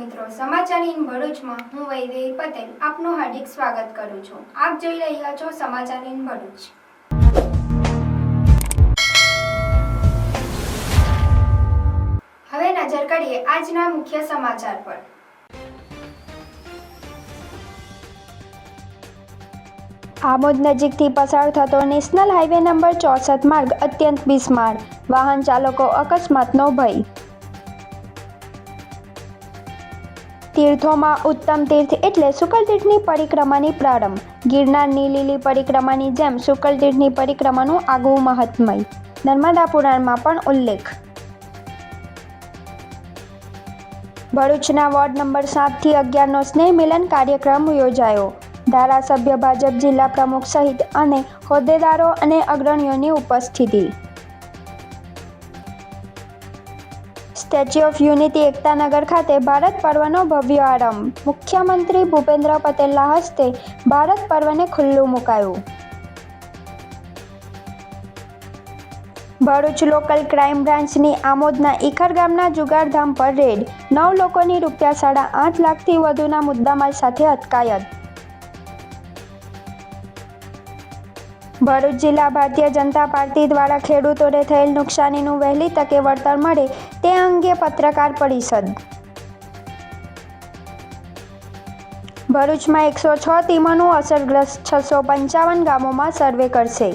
મિત્રો, સમાચાર ઇન ભરૂચમાં હું વૈદેહી પટેલ આપનું હાર્દિક સ્વાગત કરું છું। આપ જોઈ રહ્યા છો સમાચાર ઇન ભરૂચ। હવે નજર કરીએ આજના મુખ્ય સમાચાર પર। આમોદ નજીકથી પસાર થતો નેશનલ હાઈવે નંબર 64 માર્ગ અત્યંત બિસ્માર, વાહન ચાલકો અકસ્માતનો ભય। તીર્થોમાં ઉત્તમ તીર્થ એટલે શુકલતીર્થની પરિક્રમાની પ્રારંભ। ગિરનારની લીલી પરિક્રમાની જેમ શુકલતીર્થની પરિક્રમાનું આગવું મહાત્મય, નર્મદા પુરાણમાં પણ ઉલ્લેખ। ભરૂચના વોર્ડ નંબર 7 થી 11નો સ્નેહ મિલન કાર્યક્રમ યોજાયો। ધારાસભ્ય, ભાજપ જિલ્લા પ્રમુખ સહિત અને હોદ્દેદારો અને અગ્રણીઓની ઉપસ્થિતિ। સ્ટેચ્યુ ઓફ યુનિટી એકતાનગર ખાતે ભારત પર્વનો ભવ્ય આરંભ। મુખ્યમંત્રી ભૂપેન્દ્ર પટેલના હસ્તે ભારત પર્વને ખુલ્લું મુકાયું। ભરૂચ લોકલ ક્રાઇમ બ્રાન્ચની આમોદના ઈખર ગામના જુગારધામ પર રેડ, 9 લોકોની ₹8.5 લાખથી વધુના મુદ્દામાલ સાથે અટકાયત। ભરૂચ જિલ્લા ભારતીય જનતા પાર્ટી દ્વારા ખેડૂતોને થયેલ નુકસાનીનું વહેલી તકે વળતર મળે તે અંગે પત્રકાર પરિષદ। ભરૂચમાં 106 ટીમોનું અસરગ્રસ્ત 655 ગામોમાં સર્વે કરશે।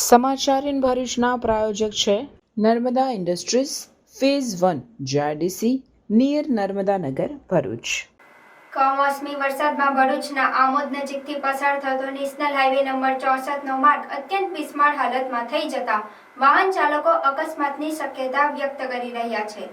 સમાચાર ઇન ભરૂચના પ્રાયોજક છે Narmada industries phase 1 JIDC near Narmada Nagar Bharuch. કમોસમી વરસાદમાં ભરૂચના આમોદ નજીકથી પસાર થતો નેશનલ હાઈવે નંબર 64નો માર્ગ અત્યંત બિસ્માર હાલતમાં થઈ જતા વાહન ચાલકો અકસ્માતની શક્યતા વ્યક્ત કરી રહ્યા છે।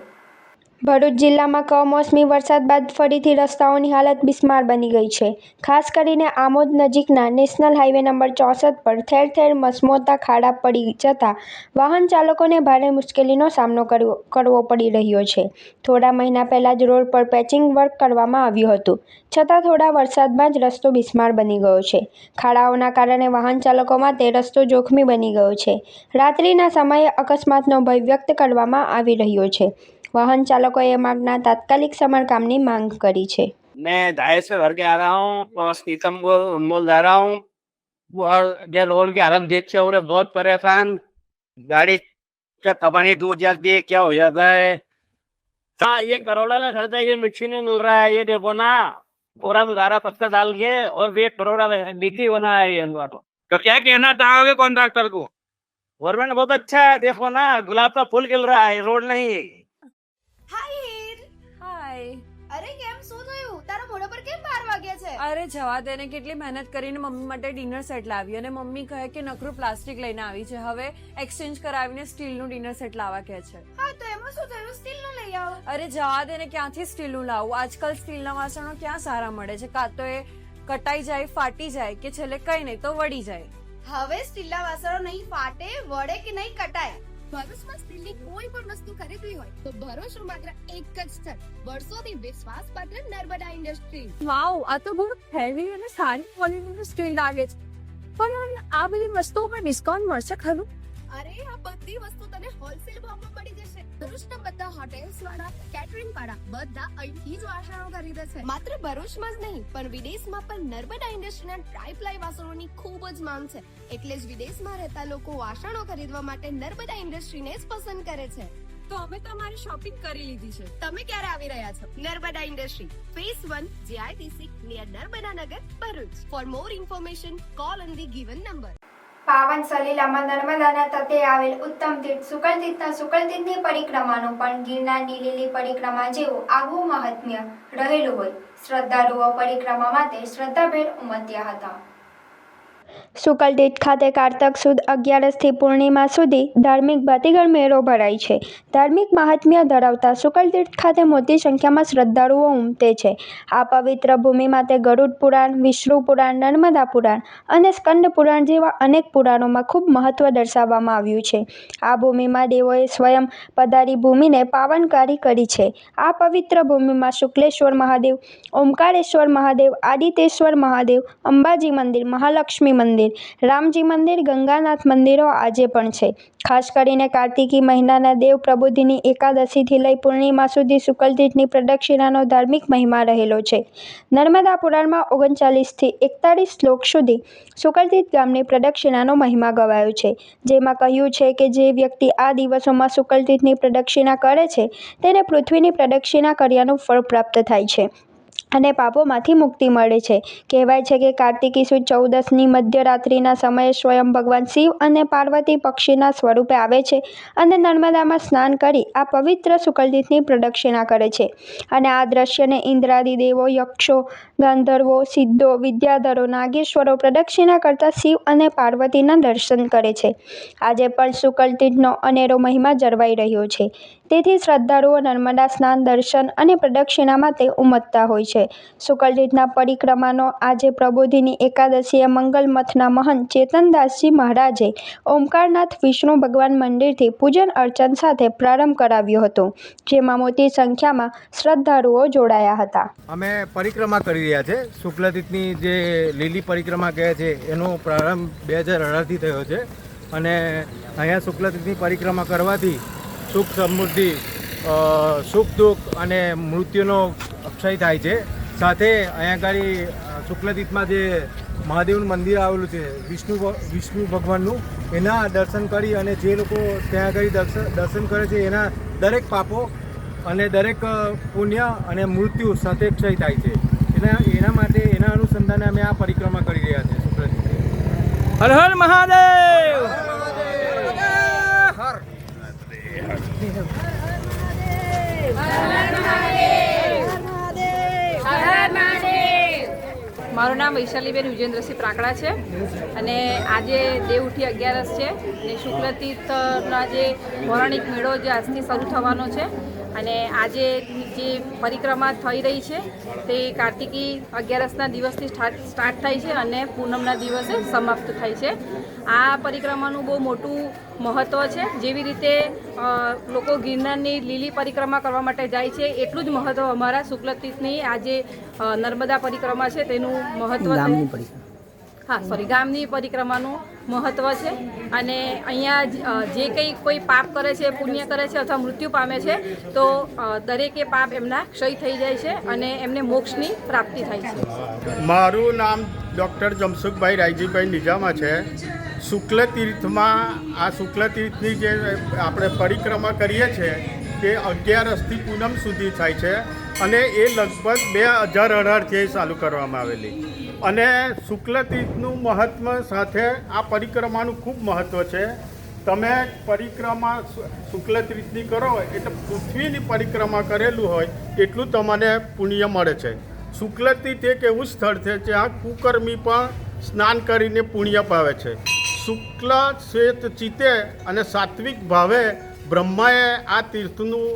ભરૂચ જિલ્લામાં કમોસમી વરસાદ બાદ ફરીથી રસ્તાઓની હાલત બિસ્માર બની ગઈ છે। ખાસ કરીને આમોદ નજીકના નેશનલ હાઈવે નંબર 64 પર ઠેર ઠેર મસમોટા ખાડા પડી જતા વાહન ચાલકોને ભારે મુશ્કેલીનો સામનો કરવો પડી રહ્યો છે। થોડા મહિના પહેલા જ રોડ પર પેચિંગ વર્ક કરવામાં આવ્યું હતું, છતાં થોડા વરસાદ બાદ રસ્તો બિસ્માર બની ગયો છે। ખાડાઓના કારણે વાહન ચાલકો માટે રસ્તો જોખમી બની ગયો છે। રાત્રિના સમયે અકસ્માતનો ભય વ્યક્ત કરવામાં આવી રહ્યો છે। वाहन चालकों ये मार्गना तात्कालिक समारकामनी मांग करी है। मैं दाएं से भर के आ रहा हूँ और सीतम को उन्मोल जा रहा हूँ और ये रोड की हालत देख के हो रहे बहुत परेशान। गाड़ी का कपानी टूट जाती है, क्या हो जाता है। हाँ, ये करोड़ा ना खर्चा ये मिक्सी नहीं मिल रहा है। ये देखो ना, पूरा सुधारा पत्ता डाल के और 1 करोड़ नीति बना है ये तो क्या कहना चाहोगे कॉन्ट्रैक्टर को? गवर्नमेंट बहुत अच्छा है, देखो ना गुलाब का फूल खिल रहा है, रोड नहीं। હાય અરે કેમ શું થયું? તારા મોઢા પર કેમ 12 વાગ્યા છે? અરે જવા દે ને, કેટલી મહેનત કરીને મમ્મી માટે ડિનર સેટ લાવી અને મમ્મી કહે કે નકરું પ્લાસ્ટિક લઈને આવી છે, હવે એક્સચેન્જ કરાવીને સ્ટીલનું ડિનર સેટ લાવવા કહે છે। હા તો એમાં શું થયું? સ્ટીલનું લઈ આવો। અરે જવા દે ને, ક્યાંથી સ્ટીલનું લાવું? આજકાલ સ્ટીલના વાસણો ક્યાં સારા મળે છે? કાં તો એ કટાઈ જાય, ફાટી જાય કે છેલ્લે કઈ નહીં તો વળી જાય। હવે સ્ટીલના વાસણો નહીં ફાટે, વળે કે નહીં કટાય। ભરૂચમાં સ્ટીલની કોઈ પણ વસ્તુ ખરીદવી હોય તો ભરૂચનું માત્ર એક જ સ્થળ, વર્ષોથી વિશ્વાસપાત્ર નર્મદા ઇન્ડસ્ટ્રીઝ। વાવ, આ તો બહુ હેવી અને સારી ક્વોલિટીનું સ્ટીલ લાગે છે, પણ આ બધી વસ્તુઓ પર ડિસ્કાઉન્ટ મળશે ખરું? અરે આ બધી વસ્તુ તને હોલસેલ ભાવમાં મળી જશે। ભરૂચના બધા હોટેલ્સ વાળા, કેટરિંગ વાળા બધા અહીંથી જ વાસણો ખરીદે છે। માત્ર ભરૂચમાં જ નહીં પણ વિદેશમાં પણ નર્મદા ઇન્ડસ્ટ્રીના ટ્રાયપ્લાય વાસણોની ખૂબ જ માંગ છે, એટલે જ વિદેશમાં રહેતા લોકો વાસણો ખરીદવા માટે નર્મદા ઇન્ડસ્ટ્રીને જ પસંદ કરે છે। તો અમે તમારી શોપિંગ કરી લીધી છે। તમે ક્યારે આવી રહ્યા છો? Narmada industry phase 1 JIDC near Narmada Nagar Bharuch. For more information call on the given number. પાવન સલીલામાં નર્મદાના તટે આવેલ ઉત્તમ તીર્થ શુકલતીર્થની પરિક્રમાનું પણ ગિરનારની લીલી પરિક્રમા જેવું આગવું મહાત્મ્ય રહેલું હોય શ્રદ્ધાળુઓ પરિક્રમા માટે શ્રદ્ધાભેર ઉમટ્યા હતા। સુકલતીર્થ ખાતે કારતક સુદ 11થી પૂર્ણિમા સુધી ધાર્મિક ભાતીગળ મેળો ભરાય છે. ધાર્મિક મહાત્મ્ય ધરાવતા સુકલતીર્થ ખાતે મોટી સંખ્યામાં શ્રદ્ધાળુઓ ઉમટે છે. આ પવિત્ર ભૂમિ માટે ગરુડ પુરાણ, વિષ્ણુ પુરાણ, નર્મદા પુરાણ અને સ્કંદ પુરાણ જેવા અનેક પુરાણોમાં ખૂબ મહત્વ દર્શાવવામાં આવ્યું છે. આ ભૂમિમાં દેવોએ સ્વયં પધારી ભૂમિને પાવનકારી કરી છે. આ પવિત્ર ભૂમિમાં શુક્લેશ્વર મહાદેવ, ઓમકારેશ્વર મહાદેવ, આદિતેશ્વર મહાદેવ, અંબાજી મંદિર, મહાલક્ષ્મી મંદિર, રામજી મંદિર, ગંગાનાથ મંદિરો આજે પણ છે. ખાસ કરીને કાર્તિકી મહિનાના દેવ પ્રબોધિની એકાદશીથી લઈ પૂર્ણિમા સુધી સુકલતીર્થની પ્રદક્ષિણાનો ધાર્મિક મહિમા રહેલો છે. નર્મદા પુરાણમાં 39થી 41 શ્લોક સુધી સુકલતીર્થ ગામની પ્રદક્ષિણાનો મહિમા ગવાયો છે. જેમાં કહ્યું છે કે જે વ્યક્તિ આ દિવસોમાં સુકલતીર્થની પ્રદક્ષિણા કરે છે તેને પૃથ્વીની પ્રદક્ષિણા કર્યાનું ફળ પ્રાપ્ત થાય છે અને પાપોમાંથી મુક્તિ મળે છે. કહેવાય છે કે કાર્તિકી સુદ 14ની મધ્યરાત્રિના સમયે સ્વયં ભગવાન શિવ અને પાર્વતી પક્ષીના સ્વરૂપે આવે છે અને નર્મદામાં સ્નાન કરી આ પવિત્ર સુકલતીર્થની પ્રદક્ષિણા કરે છે અને આ દ્રશ્યને ઇન્દ્રાદિ દેવો, યક્ષો, ગાંધર્વો, સિદ્ધો, વિદ્યાધરો, નાગેશ્વરો પ્રદક્ષિણા કરતા શિવ અને પાર્વતીના દર્શન કરે છે. આજે પણ સુકલતીર્થનો અનેરો મહિમા જળવાઈ રહ્યો છે. તેથી શ્રદ્ધાળુઓ નર્મદા સ્નાન, દર્શન અને પ્રદક્ષિણા માટે ઉમટતા હોય છે. સુકલતીર્થના પરિક્રમાનો આજે પ્રબોધિની એકાદશીએ મંગલ મઠના મહંત ચેતનદાસજી મહારાજે ઓમકારનાથ વિષ્ણુ ભગવાન મંદિરથી પૂજન અર્ચન સાથે પ્રારંભ કરાવ્યો હતો, જેમાં મોટી સંખ્યામાં શ્રદ્ધાળુઓ જોડાયા હતા. અમે પરિક્રમા કરી રહ્યા છે. શુક્લતીર્થની જે લીલી પરિક્રમા કહે છે એનો પ્રારંભ 2018થી થયો છે અને અહીંયા શુક્લતીર્થની પરિક્રમા કરવાથી સુખ સમૃદ્ધિ, સુખ દુઃખ અને મૃત્યુનો અક્ષય થાય છે. સાથે અહીંયા આગળ શુક્લતીર્થમાં જે મહાદેવનું મંદિર આવેલું છે વિષ્ણુ ભગવાનનું, એના દર્શન કરી અને જે લોકો ત્યાં આગળ દર્શન કરે છે એના દરેક પાપો અને દરેક પુણ્ય અને મૃત્યુ સાથે ક્ષય થાય છે. એના માટે એના અનુસંધાને અમે આ પરિક્રમા કરી રહ્યા છીએ શુક્લતીર્થ. હર હર મહાદેવ. મારું નામ વૈશાલીબેન વિજેન્દ્રસિંહ પ્રાકડા છે અને આજે દેવઉઠી 11 છે અને શુક્લતીર્થના જે પૌરાણિક મેળો જે આજથી શરૂ થવાનો છે અને આજે જે પરિક્રમા થઈ રહી છે તે કાર્તિકી 11ના દિવસથી સ્ટાર્ટ થાય છે અને પૂનમના દિવસે સમાપ્ત થાય છે. આ પરિક્રમાનું બહુ મોટું મહત્ત્વ છે. જેવી રીતે લોકો ગિરનારની લીલી પરિક્રમા કરવા માટે જાય છે એટલું જ મહત્ત્વ અમારા શુક્લતીર્થની આજે નર્મદા પરિક્રમા છે તેનું મહત્ત્વ ગામની પરિક્રમાનું મહત્ત્વ છે. અને અહીંયા જે કંઈ કોઈ પાપ કરે છે, પુણ્ય કરે છે અથવા મૃત્યુ પામે છે તો દરેકે પાપ એમના ક્ષય થઈ જાય છે અને એમને મોક્ષની પ્રાપ્તિ થાય છે. મારું નામ ડૉક્ટર જમસુખભાઈ રાયજીભાઈ નિજામા છે. શુક્લતીર્થમાં આ શુક્લતીર્થની જે આપણે પરિક્રમા કરીએ છીએ તે 11થી પૂનમ સુધી થાય છે અને એ લગભગ 2018થી ચાલુ કરવામાં આવેલી. અને શુક્લતીર્થનું મહત્ત્વ સાથે આ પરિક્રમાનું ખૂબ મહત્ત્વ છે. તમે પરિક્રમા શુક્લતીર્થની કરો એટલે પૃથ્વીની પરિક્રમા કરેલું હોય એટલું તમને પુણ્ય મળે છે. શુક્લતીર્થ એક એવું સ્થળ છે જ્યાં કુકર્મી પણ સ્નાન કરીને પુણ્ય પાવે છે. શુક્લ શ્વેત ચિત્તે અને સાત્વિક ભાવે બ્રહ્માએ આ તીર્થનું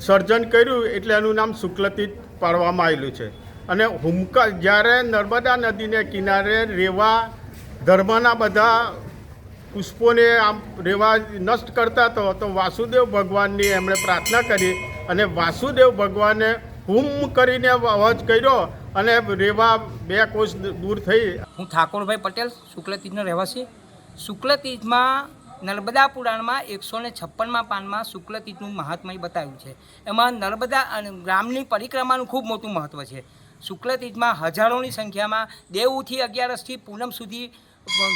સર્જન કર્યું એટલે એનું નામ શુક્લતીર્થ પાડવામાં આવેલું છે. અને હુમકા જ્યારે નર્મદા નદીને કિનારે રેવા ધર્મના બધા પુષ્પોને આમ રેવા નષ્ટ કરતા હતો તો વાસુદેવ ભગવાનની એમણે પ્રાર્થના કરી અને વાસુદેવ ભગવાને હુમ કરીને અવાજ કર્યો અને રેવા 2 કોસ દૂર થઈ. હું ઠાકોરભાઈ પટેલ, શુક્લતીર્થનો રહેવાસી. શુક્લતીર્થમાં નર્મદા પુરાણમાં 156મા પાનમાં શુક્લતીર્થનું મહાત્મય બતાવ્યું છે. એમાં નર્મદા અને ગ્રામની પરિક્રમાનું ખૂબ મોટું મહત્ત્વ છે. શુક્લતીર્થમાં હજારોની સંખ્યામાં દેવઉઠી 11થી પૂનમ સુધી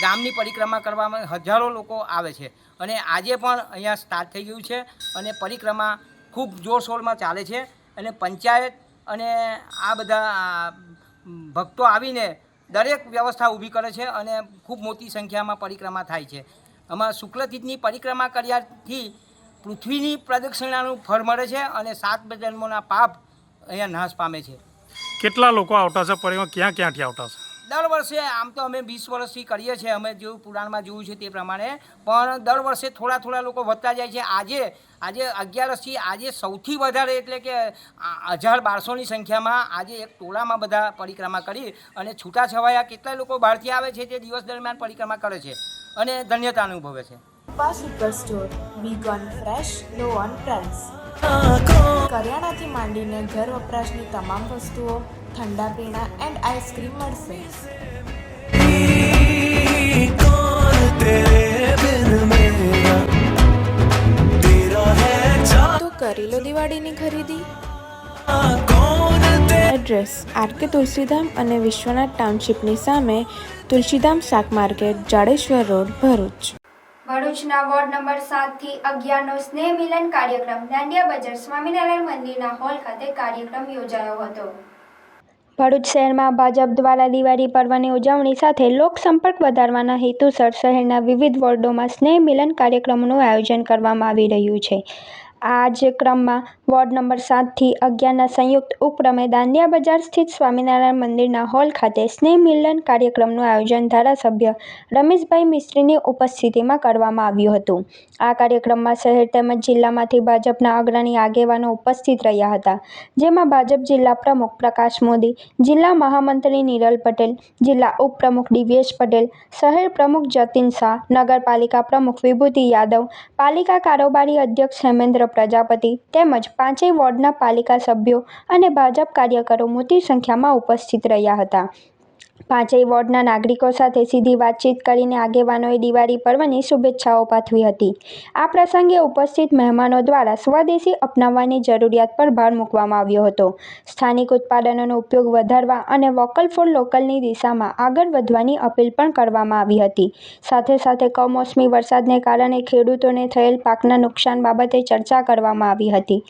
ગામની પરિક્રમા કરવામાં હજારો લોકો આવે છે અને આજે પણ અહીંયા સ્ટાર્ટ થઈ ગયું છે અને પરિક્રમા ખૂબ જોરશોરમાં ચાલે છે અને પંચાયત અને આ બધા ભક્તો આવીને દરેક વ્યવસ્થા ઊભી કરે છે અને ખૂબ મોટી સંખ્યામાં પરિક્રમા થાય છે. આમાં શુક્લતીર્થની પરિક્રમા કર્યાથી પૃથ્વીની પ્રદક્ષિણાનું ફળ મળે છે અને 7 જન્મોના પાપ અહીંયા નાશ પામે છે. કેટલા લોકો આવતા છે પરિવાર, ક્યાં ક્યાંથી આવતા છે? દર વર્ષે આમ તો અમે 20 વર્ષથી કરીએ છીએ, અમે જેવું પુરાણમાં જોયું છે તે પ્રમાણે, પણ દર વર્ષે થોડા લોકો વધતા જાય છે. આજે 11થી આજે સૌથી વધારે એટલે કે 1000-1200ની સંખ્યામાં આજે એક ટોળામાં બધા પરિક્રમા કરી અને છૂટાછવાયા કેટલાય લોકો બહારથી આવે છે તે દિવસ દરમિયાન પરિક્રમા કરે છે અને ધન્યતા અનુભવે છે. પા super store, big on fresh, low on price. કરિયાણાથી માંડીને ઘર વપરાશની તમામ વસ્તુઓ, ઠંડા પીણા એન્ડ આઈસ્ક્રીમ મળશે. તો કરી લો દિવાળીની ખરીદી. એડ્રેસ: આરકે તુલસીધામ અને વિશ્વનાથ ટાઉનશીપની સામે, તુલસીધામ શાક માર્કેટ, જાડેશ્વર રોડ, ભરૂચ. ભરૂચના વોર્ડ નંબર 7 થી 11નો સ્નેહ મિલન કાર્યક્રમ દાંડિયા બજાર સ્વામિનારાયણ મંદિરના હોલ ખાતે કાર્યક્રમ યોજાયો હતો. ભરૂચ શહેરમાં ભાજપ દ્વારા દિવાળી પર્વની ઉજવણી સાથે લોકસંપર્ક વધારવાના હેતુસર શહેરના વિવિધ વોર્ડોમાં સ્નેહ મિલન કાર્યક્રમોનું આયોજન કરવામાં આવી રહ્યું છે. આ જ ક્રમમાં વોર્ડ નંબર 7 થી 11ના સંયુક્ત ઉપક્રમે દાંડિયા બજાર સ્થિત સ્વામિનારાયણ મંદિરના હોલ ખાતે સ્નેહ મિલન કાર્યક્રમનું આયોજન ધારાસભ્ય રમેશભાઈ મિસ્ત્રીની ઉપસ્થિતિમાં કરવામાં આવ્યું હતું. આ કાર્યક્રમમાં શહેર તેમજ જિલ્લામાંથી ભાજપના અગ્રણી આગેવાનો ઉપસ્થિત રહ્યા હતા, જેમાં ભાજપ જિલ્લા પ્રમુખ પ્રકાશ મોદી, જિલ્લા મહામંત્રી નિરલ પટેલ, જિલ્લા ઉપપ્રમુખ દિવ્યેશ પટેલ, શહેર પ્રમુખ જતીન શાહ, નગરપાલિકા પ્રમુખ વિભૂતિ યાદવ, પાલિકા કારોબારી અધ્યક્ષ હેમેન્દ્ર પ્રજાપતિ તેમજ 5 વોર્ડના પાલિકા સભ્યો અને ભાજપ કાર્યકરો મોટી સંખ્યામાં ઉપસ્થિત રહ્યા હતા. 5 વોર્ડના નાગરિકો સાથે સીધી વાતચીત કરીને આગેવાનોએ દિવાળી પર્વની શુભેચ્છાઓ પાઠવી હતી. આ પ્રસંગે ઉપસ્થિત મહેમાનો દ્વારા સ્વદેશી અપનાવવાની જરૂરિયાત પર ભાર મૂકવામાં આવ્યો હતો. સ્થાનિક ઉત્પાદનોનો ઉપયોગ વધારવા અને વોકલ ફોર લોકલની દિશામાં આગળ વધવાની અપીલ પણ કરવામાં આવી હતી. સાથે કમોસમી વરસાદને કારણે ખેડૂતોને થયેલ પાકના નુકસાન બાબતે ચર્ચા કરવામાં આવી હતી.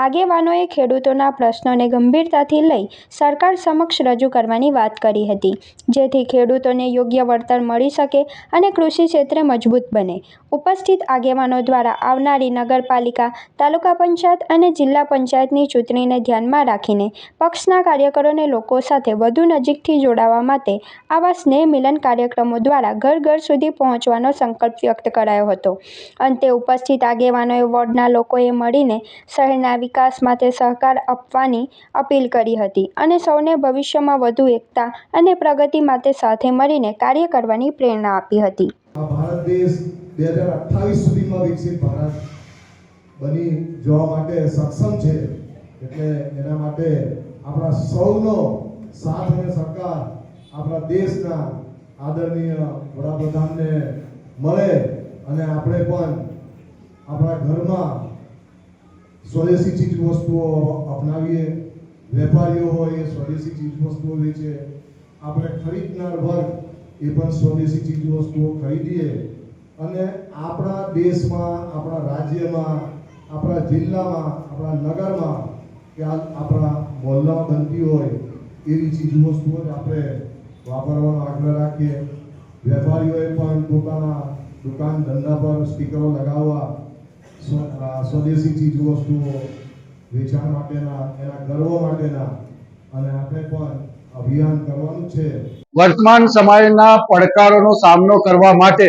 આગેવાનોએ ખેડૂતોના પ્રશ્નોને ગંભીરતાથી લઈ સરકાર સમક્ષ રજૂ કરવાની વાત કરી હતી, જેથી ખેડૂતોને યોગ્ય વળતર મળી શકે અને કૃષિ ક્ષેત્રે મજબૂત બને. ઉપસ્થિત આગેવાનો દ્વારા આવનારી નગરપાલિકા, તાલુકા પંચાયત અને જિલ્લા પંચાયતની ચૂંટણીને ધ્યાનમાં રાખીને પક્ષના કાર્યકરોને લોકો સાથે વધુ નજીકથી જોડાવા માટે આવા સ્નેહ મિલન કાર્યક્રમો દ્વારા ઘર સુધી પહોંચવાનો સંકલ્પ વ્યક્ત કરાયો હતો. અંતે ઉપસ્થિત આગેવાનોએ વોર્ડના લોકોએ મળીને શહેરના વિકાસ માટે સહકાર આપવાની અપીલ કરી હતી અને સૌને ભવિષ્યમાં વધુ એકતા અને પ્રગતિ માટે સાથે મળીને કાર્ય કરવાની પ્રેરણા આપી હતી. ભારત દેશ 2028 સુધીમાં વિકસિત ભારત બની જવા માટે સક્ષમ છે, એટલે એના માટે આપણા સૌનો સાથ અને સહકાર આપણા દેશના આદરણીય વડાપ્રધાનને મળે અને આપણે પણ આપણા ઘરમાં સ્વદેશી ચીજ વસ્તુઓ અપનાવીએ. વેપારીઓ હોય એ સ્વદેશી ચીજ વસ્તુઓ વેચે, આપણે ખરીદનાર વર્ગ એ પણ સ્વદેશી ચીજ વસ્તુઓ ખરીદીએ અને આપણા દેશમાં, આપણા રાજ્યમાં, આપણા જિલ્લામાં, આપણા નગરમાં કે આપણા મોહલ્લામાં બનતી હોય એવી ચીજ વસ્તુઓ જ આપણે વાપરવાનો આગ્રહ રાખીએ. વેપારીઓએ પણ પોતાના દુકાન ધંધા પર સ્ટીકરો લગાવવા, સ્વદેશી ચીજ વસ્તુઓ વેચાણ માટેના, એના ગર્વ માટેના, અને આપણે પણ અભિયાન કરવાનું છે. વર્તમાન સમયના પડકારોનો સામનો કરવા માટે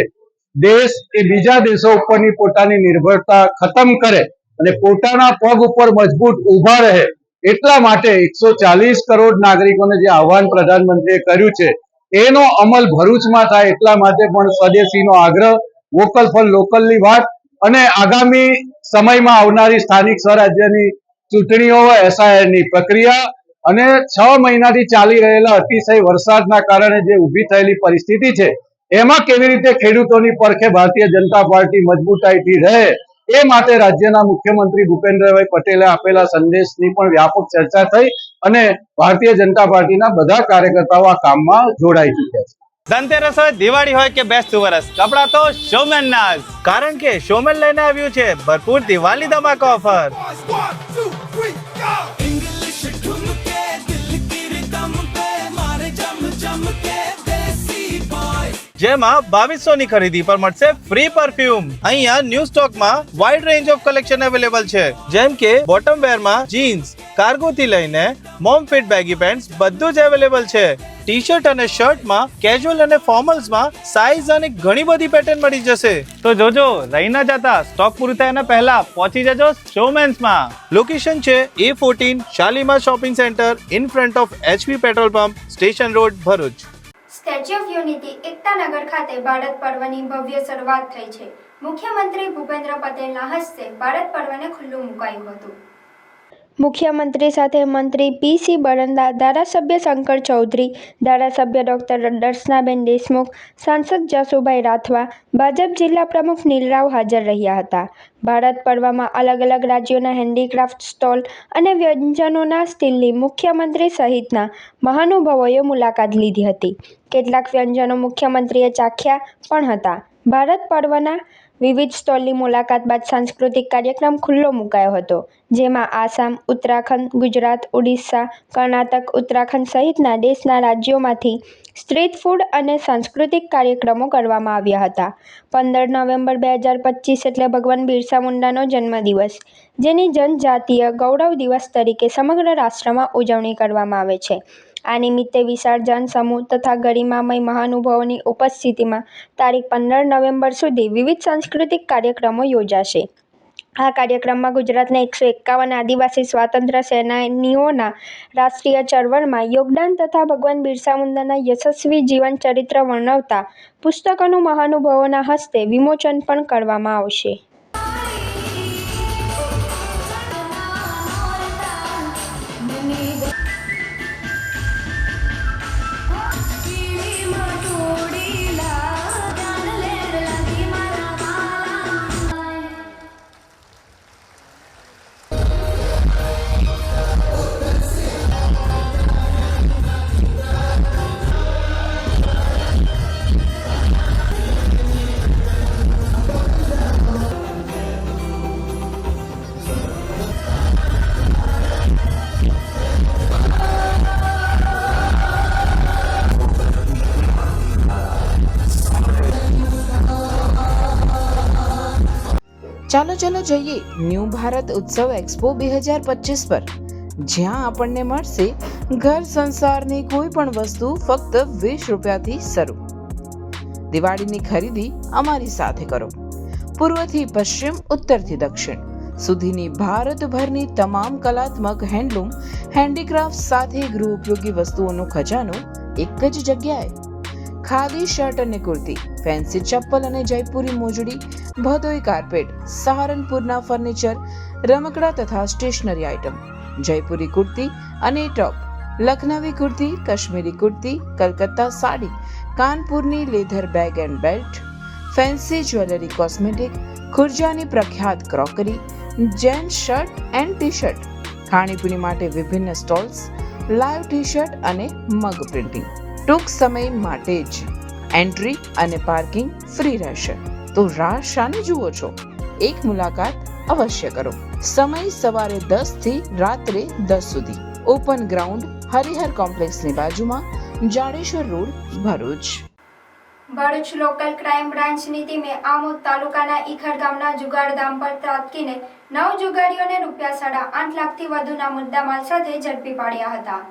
દેશ એ બીજા દેશો ઉપરની પોતાની નિર્ભરતા ખતમ કરે અને પોતાના પગ ઉપર મજબૂત ઊભા રહે, એટલા માટે 140 કરોડ નાગરિકોને જે આહવાન પ્રધાનમંત્રીએ કર્યું છે એનો અમલ ભરૂચમાં થાય, એટલા માટે પણ સ્વદેશીનો આગ્રહ, વોકલ ફોર લોકલની વાત અને આગામી સમયમાં આવનારી સ્થાનિક સ્વરાજ્યની ચૂંટણીઓ, SIRની પ્રક્રિયા અને 6 મહિનાથી ચાલી રહેલા અતિશય વરસાદના કારણે જે ઊભી થયેલી પરિસ્થિતિ છે એમાં કેવી રીતે ખેડૂતોની પડખે ભારતીય જનતા પાર્ટી મજબૂતાઈથી રહે એ માટે રાજ્યના મુખ્યમંત્રી ભૂપેન્દ્રભાઈ પટેલે આપેલા સંદેશની પણ વ્યાપક ચર્ચા થઈ અને ભારતીય જનતા પાર્ટીના બધા કાર્યકર્તાઓ આ કામમાં જોડાઈ ચૂક્યા છે. ધનતેરસ હોય, દિવાળી હોય કે બેસતું વરસ, કપડા તો શોમેન ના જ, કારણ કે શોમેન લઈને આવ્યું છે ભરપૂર દિવાળી ધમાકા ઓફર. જેમાં 2200 ની ખરીદી પર મળશે ફ્રી પરફ્યુમ. અહીંયા ન્યૂ સ્ટોકમાં wide range of collection available છે, જેમ કે બોટમ વેરમાં જીન્સ, કાર્ગો થી લઈને મોમ ફિટ બેગી પેન્ટ્સ બધું જ અવેલેબલ છે. ટી શર્ટ અને શર્ટમાં, કેઝ્યુઅલ અને ફોર્મલ્સમાં સાઇઝ અને ઘણી બધી પેટર્ન મળી જશે. તો જોજો, રહી ન જતા, સ્ટોક પૂરું થાય એના પહેલા પહોંચી જજો શોમેન્સમાં. લોકેશન છે A14 Shalimar shopping centre in front of HP petrol pump, station road, Bharuch. Statue of unity Ektanagar ખાતે ભારત પર્વની ભવ્ય શરૂઆત થઈ છે. મુખ્યમંત્રી ભૂપેન્દ્ર પટેલના હસ્તે ભારત પર્વને ખુલ્લું મુકાયું હતું. મુખ્યમંત્રી સાથે મંત્રી PC બરંદા, ધારાસભ્ય શંકર ચૌધરી, ધારાસભ્ય ડોક્ટર દર્શનાબેન દેશમુખ, સાંસદ જસુભાઈ રાઠવા, ભાજપ જિલ્લા પ્રમુખ નીલરાવ હાજર રહ્યા હતા. ભારત પર્વમાં અલગ અલગ રાજ્યોના હેન્ડીક્રાફ્ટ સ્ટોલ અને વ્યંજનોના સ્ટીલની મુખ્યમંત્રી સહિતના મહાનુભાવોએ મુલાકાત લીધી હતી. કેટલાક વ્યંજનો મુખ્યમંત્રીએ ચાખ્યા પણ હતા. ભારત પર્વના વિવિધ સ્ટોલની મુલાકાત બાદ સાંસ્કૃતિક કાર્યક્રમ ખુલ્લો મુકાયો હતો, જેમાં આસામ, ઉત્તરાખંડ, ગુજરાત, ઓડિશા, કર્ણાટક, ઉત્તરાખંડ સહિતના દેશના રાજ્યોમાંથી સ્ટ્રીટ ફૂડ અને સાંસ્કૃતિક કાર્યક્રમો કરવામાં આવ્યા હતા. 15 નવેમ્બર 2025 એટલે ભગવાન બિરસા મુંડાનો જન્મદિવસ, જેની જનજાતીય ગૌરવ દિવસ તરીકે સમગ્ર રાષ્ટ્રમાં ઉજવણી કરવામાં આવે છે. આ નિમિત્તે વિશાળ જનસમૂહ તથા ગરિમામય મહાનુભાવોની ઉપસ્થિતિમાં તારીખ 15 નવેમ્બર સુધી વિવિધ સાંસ્કૃતિક કાર્યક્રમો યોજાશે. આ કાર્યક્રમમાં ગુજરાતના 151 આદિવાસી સ્વાતંત્ર્ય સેનાનીઓના રાષ્ટ્રીય ચળવળમાં યોગદાન તથા ભગવાન બિરસા મુંડાના યશસ્વી જીવન ચરિત્ર વર્ણવતા પુસ્તકોનું મહાનુભાવોના હસ્તે વિમોચન પણ કરવામાં આવશે. ચાલો જઈએ ન્યૂ ભારત ઉત્સવ એક્સપો 2025 પર, જ્યાં આપણને મળશે ઘર સંસારની કોઈ પણ વસ્તુ ફક્ત 20 રૂપિયાથી શરૂ. દિવાળીની ખરીદી અમારી સાથે કરો. પૂર્વથી પશ્ચિમ, ઉત્તરથી દક્ષિણ સુધીની ભારતભરની તમામ કલાત્મક હેન્ડલૂમ, હેન્ડીક્રાફ્ટ સાથે ગૃહ ઉપયોગી વસ્તુઓનો ખજાનો એક જ જગ્યાએ. ખાદી શર્ટ અને કુર્તી, ફેન્સી ચપ્પલ અને જયપુરી મોજડી, ભદોઈ કાર્પેટ, સહારનપુરના ફર્નિચર, રમકડા તથા સ્ટેશનરી આઇટમ, જયપુરી કુર્તી અને ટોપ, લખનવી કુર્તી, કાશ્મીરી કુર્તી, કલકત્તા સાડી, કાનપુરની leather bag and belt, fancy jewellery, cosmetic, ખુરજાની પ્રખ્યાત crockery, gents shirt and T shirt, ખાણીપીણી માટે વિભિન્ન સ્ટોલ્સ, લાઈવ ટી શર્ટ અને મગ પ્રિન્ટિંગ. ટૂંક સમય માટે જ એન્ટ્રી અને પાર્કિંગ ફ્રી રહેશે. તો રાહ શાને જુઓ છો? એક મુલાકાત અવશ્ય કરો. સમય સવારે 10 થી રાત્રે 10 સુધી. ઓપન ગ્રાઉન્ડ, હરિહર કોમ્પ્લેક્સની બાજુમાં, Jadeshwar road, Bharuch. Bharuch local crime બ્રાન્ચની ટીમે આમોદ તાલુકાના ઈખર ગામના જુગારધામ પર ત્રાટકીને 9 જુગારીઓને ₹8.5 લાખથી વધુના મુદ્દામાલ સાથે ઝડપી પાડ્યા હતા.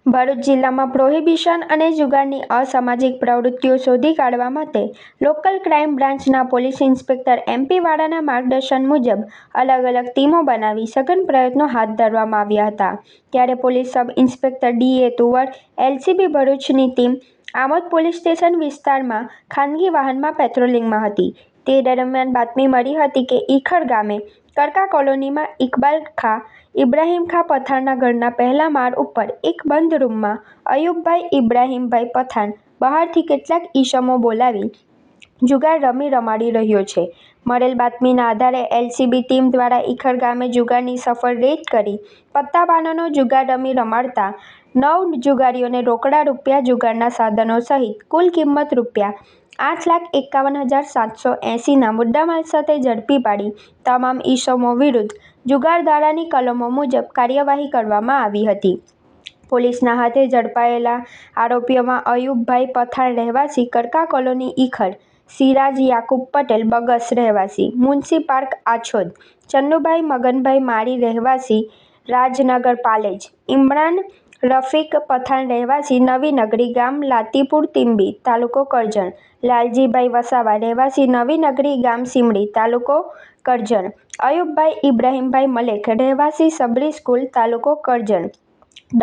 ભરૂચ જિલ્લામાં પ્રોહિબિશન અને જુગારની અસામાજિક પ્રવૃત્તિઓ શોધી કાઢવા માટે લોકલ ક્રાઇમ બ્રાન્ચના પોલીસ ઇન્સ્પેક્ટર MP વાળાના માર્ગદર્શન મુજબ અલગ અલગ ટીમો બનાવી સઘન પ્રયત્નો હાથ ધરવામાં આવ્યા હતા. ત્યારે police sub inspector DA Tuvar, LCB ભરૂચની ટીમ આમોદ પોલીસ સ્ટેશન વિસ્તારમાં ખાનગી વાહનમાં પેટ્રોલિંગમાં હતી. તે દરમિયાન બાતમી મળી હતી કે ઈખર ગામે કરકા કોલોનીમાં ઇકબાલ ખા, ઇબ્રાહીમ ખા પઠાણના ઘરના પહેલા માળ ઉપર એક બંધ રૂમમાં અયુબભાઈ ઇબ્રાહીમભાઈ પઠાણ બહારથી કેટલાક ઈસમો બોલાવી જુગાર રમાડી રહ્યો છે. મળેલ બાતમીના આધારે LCB ટીમ દ્વારા ઈખર ગામે જુગારની સફળ રેડ કરી પત્તાપાનોનો જુગાર રમાડતા 9 જુગારીઓને રોકડા રૂપિયા, જુગારના સાધનો સહિત કુલ કિંમત ₹8,51,780ના મુદ્દામાલ સાથે ઝડપી પાડી તમામ ઈસમો વિરુદ્ધ જુગારધારાની કલમો મુજબ કાર્યવાહી કરવામાં આવી હતી. પોલીસના હાથે ઝડપાયેલા આરોપીઓમાં અયુબભાઈ પઠાણ રહેવાસી કરકા કોલોની ઈખર, સિરાજ યાકુબ પટેલ બગસ રહેવાસી મુનસી પાર્ક આછોદ, ચન્નુભાઈ મગનભાઈ માળી રહેવાસી રાજનગર પાલેજ, ઇમરાન રફીક પઠાણ રહેવાસી નવી નગરી ગામ લાતીપુર ટીમ્બી તાલુકો કરજણ, લાલજીભાઈ વસાવા રહેવાસી નવી નગરી ગામ સીમડી તાલુકો કરજણ, અયુબભાઈ ઇબ્રાહીમભાઈ મલેક રહેવાસી સબરી સ્કૂલ તાલુકો કરજણ,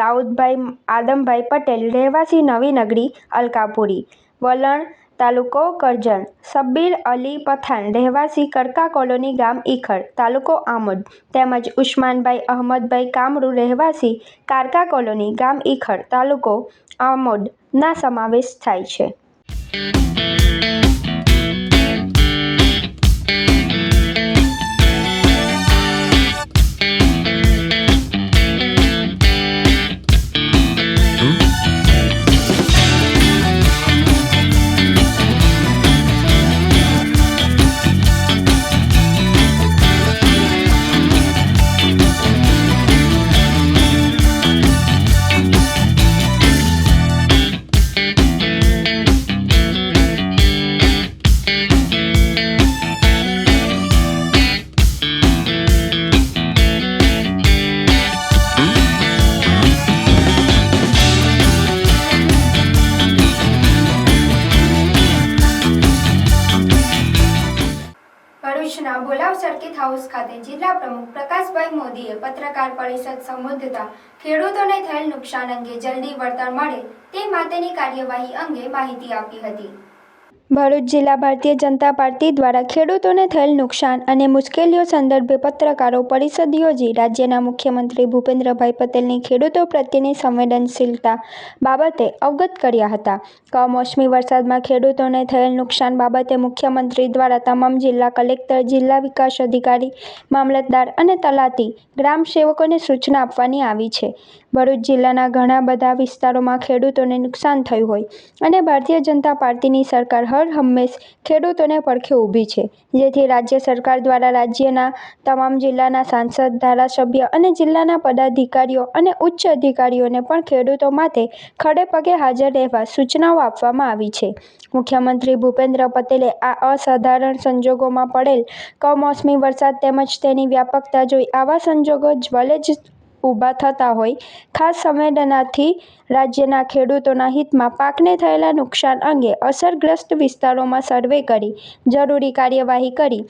દાઉદભાઈ આદમભાઈ પટેલ રહેવાસી નવી નગરી અલકાપુરી વલણ તાલુકો કરજણ, શબ્બીર અલી પઠાણ રહેવાસી કરકા કોલોની ગામ ઈખર તાલુકો આમોદ તેમજ ઉસ્માનભાઈ અહમદભાઈ કામરૂ રહેવાસી કારકા કોલોની ગામ ઈખર તાલુકો આમોદના સમાવેશ થાય છે. ભરૂચના બોલાવ સર્કિટ હાઉસ ખાતે જિલ્લા પ્રમુખ પ્રકાશભાઈ મોદીએ પત્રકાર પરિષદ સંબોધતા ખેડૂતોને થયેલ નુકસાન અંગે જલ્દી વળતર મળે તે માટેની કાર્યવાહી અંગે માહિતી આપી હતી. ભરૂચ જિલ્લા ભારતીય જનતા પાર્ટી દ્વારા ખેડૂતોને થયેલ નુકસાન અને મુશ્કેલીઓ સંદર્ભે પત્રકારો પરિષદ યોજી રાજ્યના મુખ્યમંત્રી ભૂપેન્દ્રભાઈ પટેલની ખેડૂતો પ્રત્યેની સંવેદનશીલતા બાબતે અવગત કર્યા હતા. કમોસમી વરસાદમાં ખેડૂતોને થયેલ નુકસાન બાબતે મુખ્યમંત્રી દ્વારા તમામ જિલ્લા કલેક્ટર, જિલ્લા વિકાસ અધિકારી, મામલતદાર અને તલાટી ગ્રામ સેવકોને સૂચના આપવાની આવી છે. ભરૂચ જિલ્લાના ઘણા બધા વિસ્તારોમાં ખેડૂતોને નુકસાન થયું હોય અને ભારતીય જનતા પાર્ટીની સરકાર હર હંમેશ ખેડૂતોને પડખે ઊભી છે, જેથી રાજ્ય સરકાર દ્વારા રાજ્યના તમામ જિલ્લાના સાંસદ, ધારાસભ્ય અને જિલ્લાના પદાધિકારીઓ અને ઉચ્ચ અધિકારીઓને પણ ખેડૂતો માટે ખડે પગે હાજર રહેવા સૂચનાઓ આપવામાં આવી છે. મુખ્યમંત્રી ભૂપેન્દ્ર પટેલે આ અસાધારણ સંજોગોમાં પડેલ કમોસમી વરસાદ તેમજ તેની વ્યાપકતા જોઈ આવા સંજોગો જ્વલે જ ઊભા થતા હોય ખાસ સંવેદનાથી રાજ્યના ખેડૂતોના હિતમાં પાકને થયેલા નુકસાન અંગે અસરગ્રસ્ત વિસ્તારોમાં સર્વે કરી જરૂરી કાર્યવાહી કરી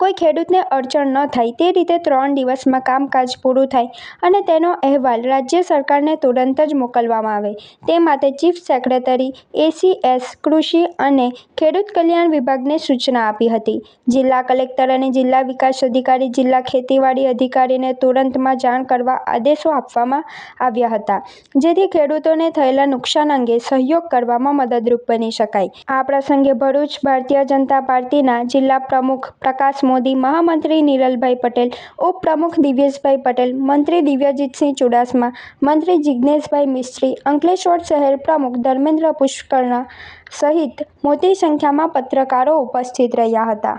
કોઈ ખેડૂતને અડચણ ન થાય તે રીતે 3 દિવસમાં કામકાજ પૂરું થાય અને તેનો અહેવાલ રાજ્ય સરકારને તુરંત જ મોકલવામાં આવે તે માટે ચીફ સેક્રેટરી ACS કૃષિ અને ખેડૂત કલ્યાણ વિભાગને સૂચના આપી હતી. જિલ્લા કલેક્ટર અને જિલ્લા વિકાસ અધિકારી, જિલ્લા ખેતીવાડી અધિકારીને તુરંતમાં જાણ કરવા આદેશો આપવામાં આવ્યા હતા, જેથી ખેડૂતોને થયેલા નુકસાન અંગે સહયોગ કરવામાં મદદરૂપ બની શકાય. આ પ્રસંગે ભરૂચ ભારતીય જનતા પાર્ટીના જિલ્લા પ્રમુખ પ્રકાશ મોદી, મહામંત્રી નિરલભાઈ પટેલ, ઉપપ્રમુખ દિવ્યેશભાઈ પટેલ, મંત્રી દિવ્યજીતસિંહ ચુડાસમા, મંત્રી જિજ્ઞેશભાઈ મિસ્ત્રી, અંકલેશ્વર શહેર પ્રમુખ ધર્મેન્દ્ર પુષ્કરણા સહિત મોટી સંખ્યામાં પત્રકારો ઉપસ્થિત રહ્યા હતા.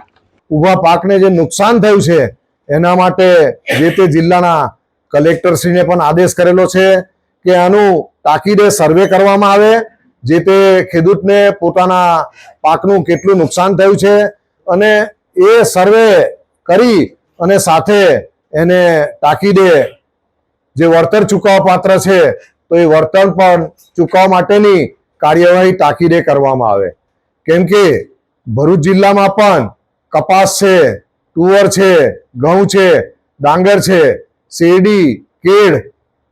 ઊભા પાકને જે નુકસાન થયું છે એના માટે જે તે જિલ્લાના કલેક્ટરશ્રીને પણ આદેશ કરેલો છે કે આનું તાકીદે સર્વે કરવામાં આવે, જે તે ખેડૂતને પોતાના પાકનું કેટલું નુકસાન થયું છે અને એ સર્વે કરી અને સાથે એને તાકીદે જે વળતર ચૂકવવા પાત્ર છે તો એ વળતર પણ ચૂકવવા માટેની કાર્યવાહી તાકીદે કરવામાં આવે. કેમ કે ભરૂચ જિલ્લામાં પણ કપાસ છે, તુવર છે, ઘઉં છે, ડાંગર છે, શેરડી, કેળ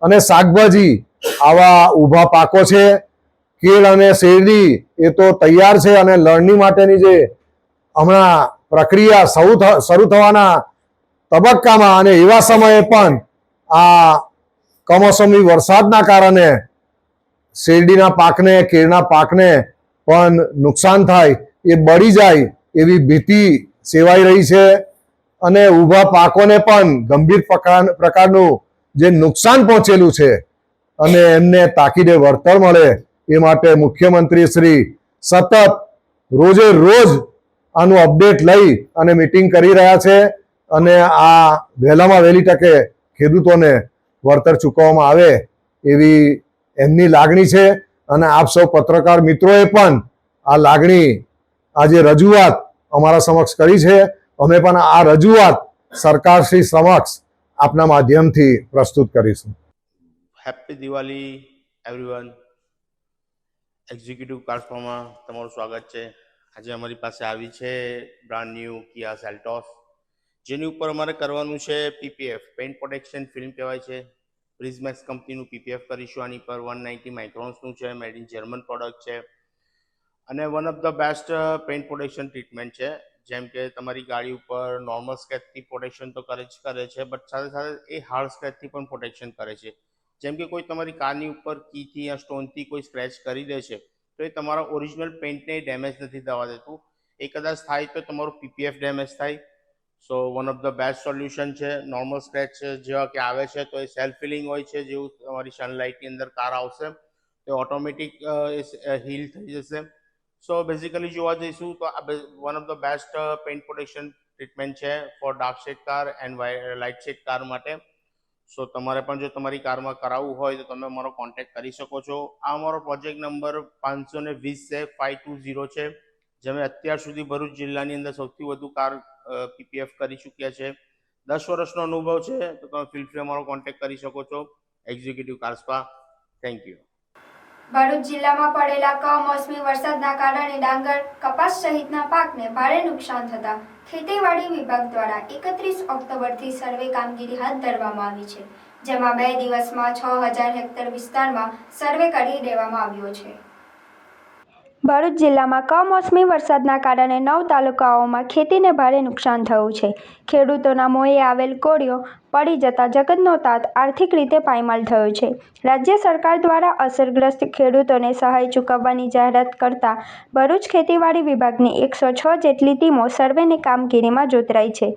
અને શાકભાજી આવા ઊભા પાકો છે. કેળ અને શેરડી એ તો તૈયાર છે અને લણણી માટેની જે હમણાં પ્રક્રિયા શરૂ થવાના તબક્કામાં અને એવા સમયે પણ આ કમોસમી વરસાદના કારણે શેરડીના પાકને, કેળના પાકને પણ નુકસાન થાય, એ બળી જાય એવી ભીતિ સેવાઈ રહી છે અને ઊભા પાકોને પણ ગંભીર પ્રકારનું જે નુકસાન પહોંચેલું છે અને એમને તાકીદે વળતર મળે એ માટે મુખ્યમંત્રી શ્રી સતત રોજે રોજ આનું અપડેટ લઈ અને મીટિંગ કરી રહ્યા છે અને આ વહેલામાં વહેલી તકે ખેડૂતોને વળતર ચૂકવવામાં આવે એવી એમની લાગણી છે અને આપ સૌ પત્રકાર મિત્રોએ પણ આ લાગણી, આ જે રજૂઆત અમારા સમક્ષ કરી છે, અમે પણ આ રજૂઆત સરકારશ્રી સમક્ષ આપના માધ્યમથી પ્રસ્તુત કરીશું. Happy Diwali everyone. એક્ઝિક્યુટિવ કાર્સમાં તમારું સ્વાગત છે. આજે અમારી પાસે આવી છે બ્રાન્ડ ન્યૂ કિયા સેલ્ટોસ, જેની ઉપર અમારે કરવાનું છે પીપીએફ, પેઇન્ટ પ્રોટેક્શન ફિલ્મ કહેવાય છે. પ્રિઝમેક્સ કંપનીનું પીપીએફ કરીશું. આની પર 190 માઇક્રોન્સનું છે, મેડ ઇન જર્મન પ્રોડક્ટ છે અને one of the best paint protection treatment છે. જેમ કે તમારી ગાડી ઉપર નોર્મલ સ્ક્રેચથી પ્રોટેક્શન તો કરે છે, બટ સાથે સાથે એ હાર્ડ સ્ક્રેચથી પણ પ્રોટેક્શન કરે છે. જેમ કે કોઈ તમારી કારની ઉપર કીથી યા સ્ટોનથી કોઈ સ્ક્રેચ કરી દે છે તો એ તમારા ઓરિજિનલ પેઇન્ટને ડેમેજ નથી થવા દેતું. એ કદાચ થાય તો તમારું પીપીએફ ડેમેજ થાય. So one of the best solution છે. નોર્મલ સ્ક્રેચ જેવા કે આવે છે તો એ સેલ્ફ હિલિંગ હોય છે, જેવું તમારી સનલાઇટની અંદર કાર આવશે તો ઓટોમેટિક હીલ થઈ જશે. સો બેઝિકલી જોવા જઈશું તો આ one of the best paint protection treatment છે for dark shade car and light shade car માટે. સો તમારે પણ જો તમારી કારમાં કરાવવું હોય તો તમે અમારો કોન્ટેક્ટ કરી શકો છો. આ અમારો પ્રોજેક્ટ નંબર 520 છે, 520 છે, જેમે અત્યાર સુધી ભરૂચ જિલ્લાની અંદર સૌથી વધુ કાર પીપીએફ કરી ચૂક્યા છે. 10 વર્ષનો અનુભવ છે, તો તમે ફીલ ફ્રી અમારો કોન્ટેક્ટ કરી શકો છો એક્ઝિક્યુટિવ કાર્સમાં. Thank you. ભરૂચ જિલ્લામાં પડેલા કમોસમી વરસાદના કારણે ડાંગર, કપાસ સહિતના પાકને ભારે નુકસાન થતા ખેતીવાડી વિભાગ દ્વારા 31 ઓક્ટોબરથી સર્વે કામગીરી હાથ ધરવામાં આવી છે, જેમાં 2 દિવસમાં 6000 હેક્ટર વિસ્તારમાં સર્વે કરી દેવામાં આવ્યો છે. ભરૂચ જિલ્લામાં કમોસમી વરસાદના કારણે 9 તાલુકાઓમાં ખેતીને ભારે નુકસાન થયું છે. ખેડૂતોના મોંએ આવેલ કોળિયો પડી જતા જગતનો તાત આર્થિક રીતે પાયમાલ થયો છે. રાજ્ય સરકાર દ્વારા અસરગ્રસ્ત ખેડૂતોને સહાય ચૂકવવાની જાહેરાત કરતા ભરૂચ ખેતીવાડી વિભાગની 106 જેટલી ટીમો સર્વેની કામગીરીમાં જોતરાઈ છે.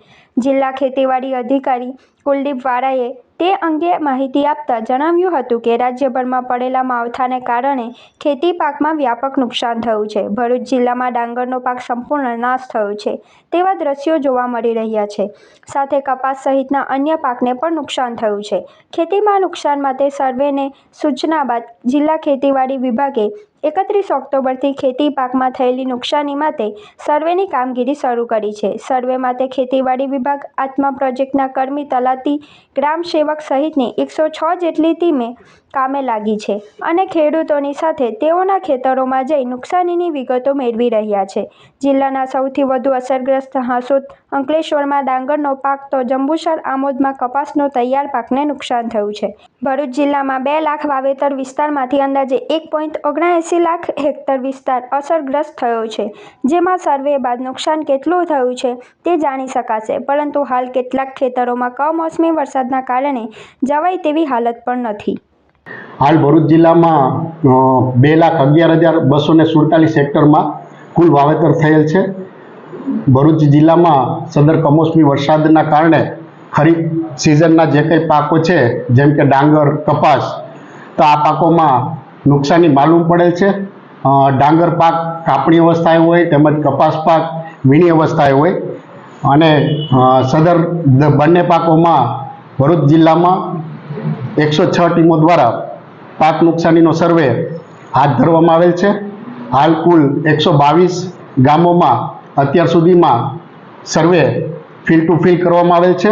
જિલ્લા ખેતીવાડી અધિકારી કુલદીપ વાળાએ તે અંગે માહિતી આપતા જણાવ્યું હતું કે રાજ્યભરમાં પડેલા માવઠાને કારણે ખેતી પાકમાં વ્યાપક નુકસાન થયું છે. ભરૂચ જિલ્લામાં ડાંગરનો પાક સંપૂર્ણ નાશ થયો છે તેવા દ્રશ્યો જોવા મળી રહ્યા છે. સાથે કપાસ સહિતના અન્ય પાકને પણ નુકસાન થયું છે. ખેતીમાં નુકસાન માટે સર્વેને સૂચના બાદ જિલ્લા ખેતીવાડી વિભાગે 31 ઓક્ટોબરથી ખેતી પાકમાં થયેલી નુકસાની માટે સર્વેની કામગીરી શરૂ કરી છે. સર્વે માટે ખેતીવાડી વિભાગ, આત્મા પ્રોજેક્ટના કર્મી, તલાટી, ગ્રામ સેવક સહિતની 106 જેટલી ટીમે કામે લાગી છે અને ખેડૂતોની સાથે તેઓના ખેતરોમાં જઈ નુકસાનીની વિગતો મેળવી રહ્યા છે. જિલ્લાના સૌથી વધુ અસરગ્રસ્ત હાંસોદ, અંકલેશ્વરમાં ડાંગરનો પાક તો જંબુસર, આમોદમાં કપાસનો તૈયાર પાકને નુકસાન થયું છે. ભરૂચ જિલ્લામાં 2 લાખ વાવેતર વિસ્તારમાંથી અંદાજે 1.79 લાખ હેક્ટર વિસ્તાર અસરગ્રસ્ત થયો છે, જેમાં સર્વે બાદ નુકસાન કેટલું થયું છે તે જાણી શકાશે, પરંતુ હાલ કેટલાક ખેતરોમાં કમોસમી વરસાદના કારણે જવાય તેવી હાલત પણ નથી. હાલ ભરૂચ જિલ્લામાં 2,11,247 હેક્ટરમાં કુલ વાવેતર થયેલ છે. ભરૂચ જિલ્લામાં સદર કમોસમી વરસાદના કારણે ખરીફ સિઝનના જે કંઈ પાકો છે, જેમ કે ડાંગર, કપાસ, તો આ પાકોમાં નુકસાની માલુમ પડેલ છે. ડાંગર પાક કાપણી અવસ્થાએ હોય તેમજ કપાસ પાક વીણી અવસ્થાએ હોય અને સદર બંને પાકોમાં ભરૂચ જિલ્લામાં 106 ટીમો દ્વારા પાક નુકસાનીનો સર્વે હાથ ધરવામાં આવેલ છે. હાલ કુલ 122 ગામોમાં અત્યાર સુધીમાં સર્વે ફિલ ટુ ફિલ કરવામાં આવેલ છે.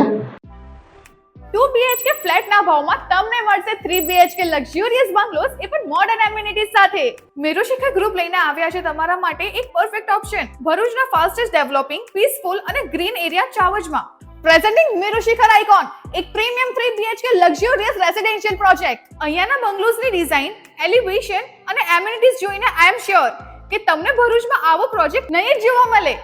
2 BHK ફ્લેટના ભાવમાં તમને મળશે 3 BHK લક્ઝરિયસ બંગલોઝ, એ પણ મોડર્ન એમિનિટીઝ સાથે. મેરુશિખર ગ્રુપ લઈને આવ્યા છે તમારા માટે એક પરફેક્ટ ઓપ્શન ભરૂચના ફાસ્ટેસ્ટ ડેવલપિંગ, પીસફુલ અને ગ્રીન એરિયા ચાવજમાં. પ્રેઝન્ટિંગ મેરુશિખર આઇકોન, એક premium 3 BHK luxurious residential project. અહીંયાના બંગલોઝની ડિઝાઇન, એલિવેશન અને એમિનિટીઝ જોઈને આઈ એમ શ્યોર કે તમને ભરૂચમાં આવો પ્રોજેક્ટ નહીં જ જોવા મળે.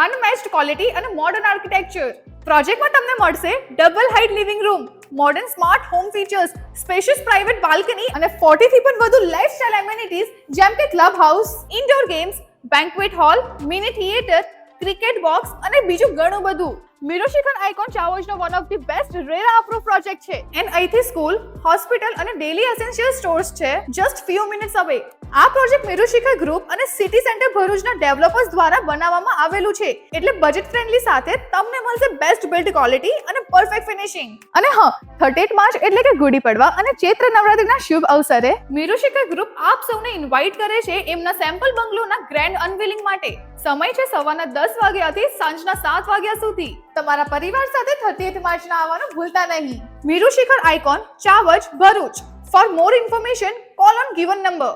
અનમેચ્ડ ક્વોલિટી અને મોડર્ન આર્કિટેક્ચર. પ્રોજેક્ટમાં તમને મળશે double height living room, modern smart home features, spacious private balcony અને 40 થી પણ વધુ લાઇફસ્ટાઇલ એમિનિટીઝ જેમ કે club house, indoor games, banquet hall, mini theatre, cricket box અને બીજું ઘણું બધું. મેરુશિખર આઇકોન ચાવજનો one of the best RERA approve project છે એન્ડ અહીંથી સ્કૂલ, હોસ્પિટલ અને ડેલી એસેન્શિયલ સ્ટોર્સ છે જસ્ટ ફ્યુ મિનિટ્સ અવે. આ પ્રોજેક્ટ મેરુશિખર ગ્રુપ અને સિટી સેન્ટર ભરૂચના ડેવલપર્સ દ્વારા બનાવવામાં આવેલું છે, એટલે બજેટ ફ્રેન્ડલી સાથે તમને મળશે બેસ્ટ બિલ્ડ ક્વોલિટી અને પરફેક્ટ ફિનિશિંગ. અને હા, 38 માર્ચ એટલે કે ગુડી પડવા અને ચૈત્ર નવરાત્રિના શુભ અવસરે મેરુશિખર ગ્રુપ આપ સૌને ઇન્વાઇટ કરે છે એમના સેમ્પલ બંગલોના ગ્રેન્ડ અનવીલિંગ માટે. સમય છે સવારના 10 વાગ્યાથી સાંજના 7 વાગ્યા સુધી. તમારા પરિવાર સાથે 30 માર્ચના આવવાનું ભૂલતા નહીં. Merushikhar icon Chavaj, Bharuch. For more information, call on given number.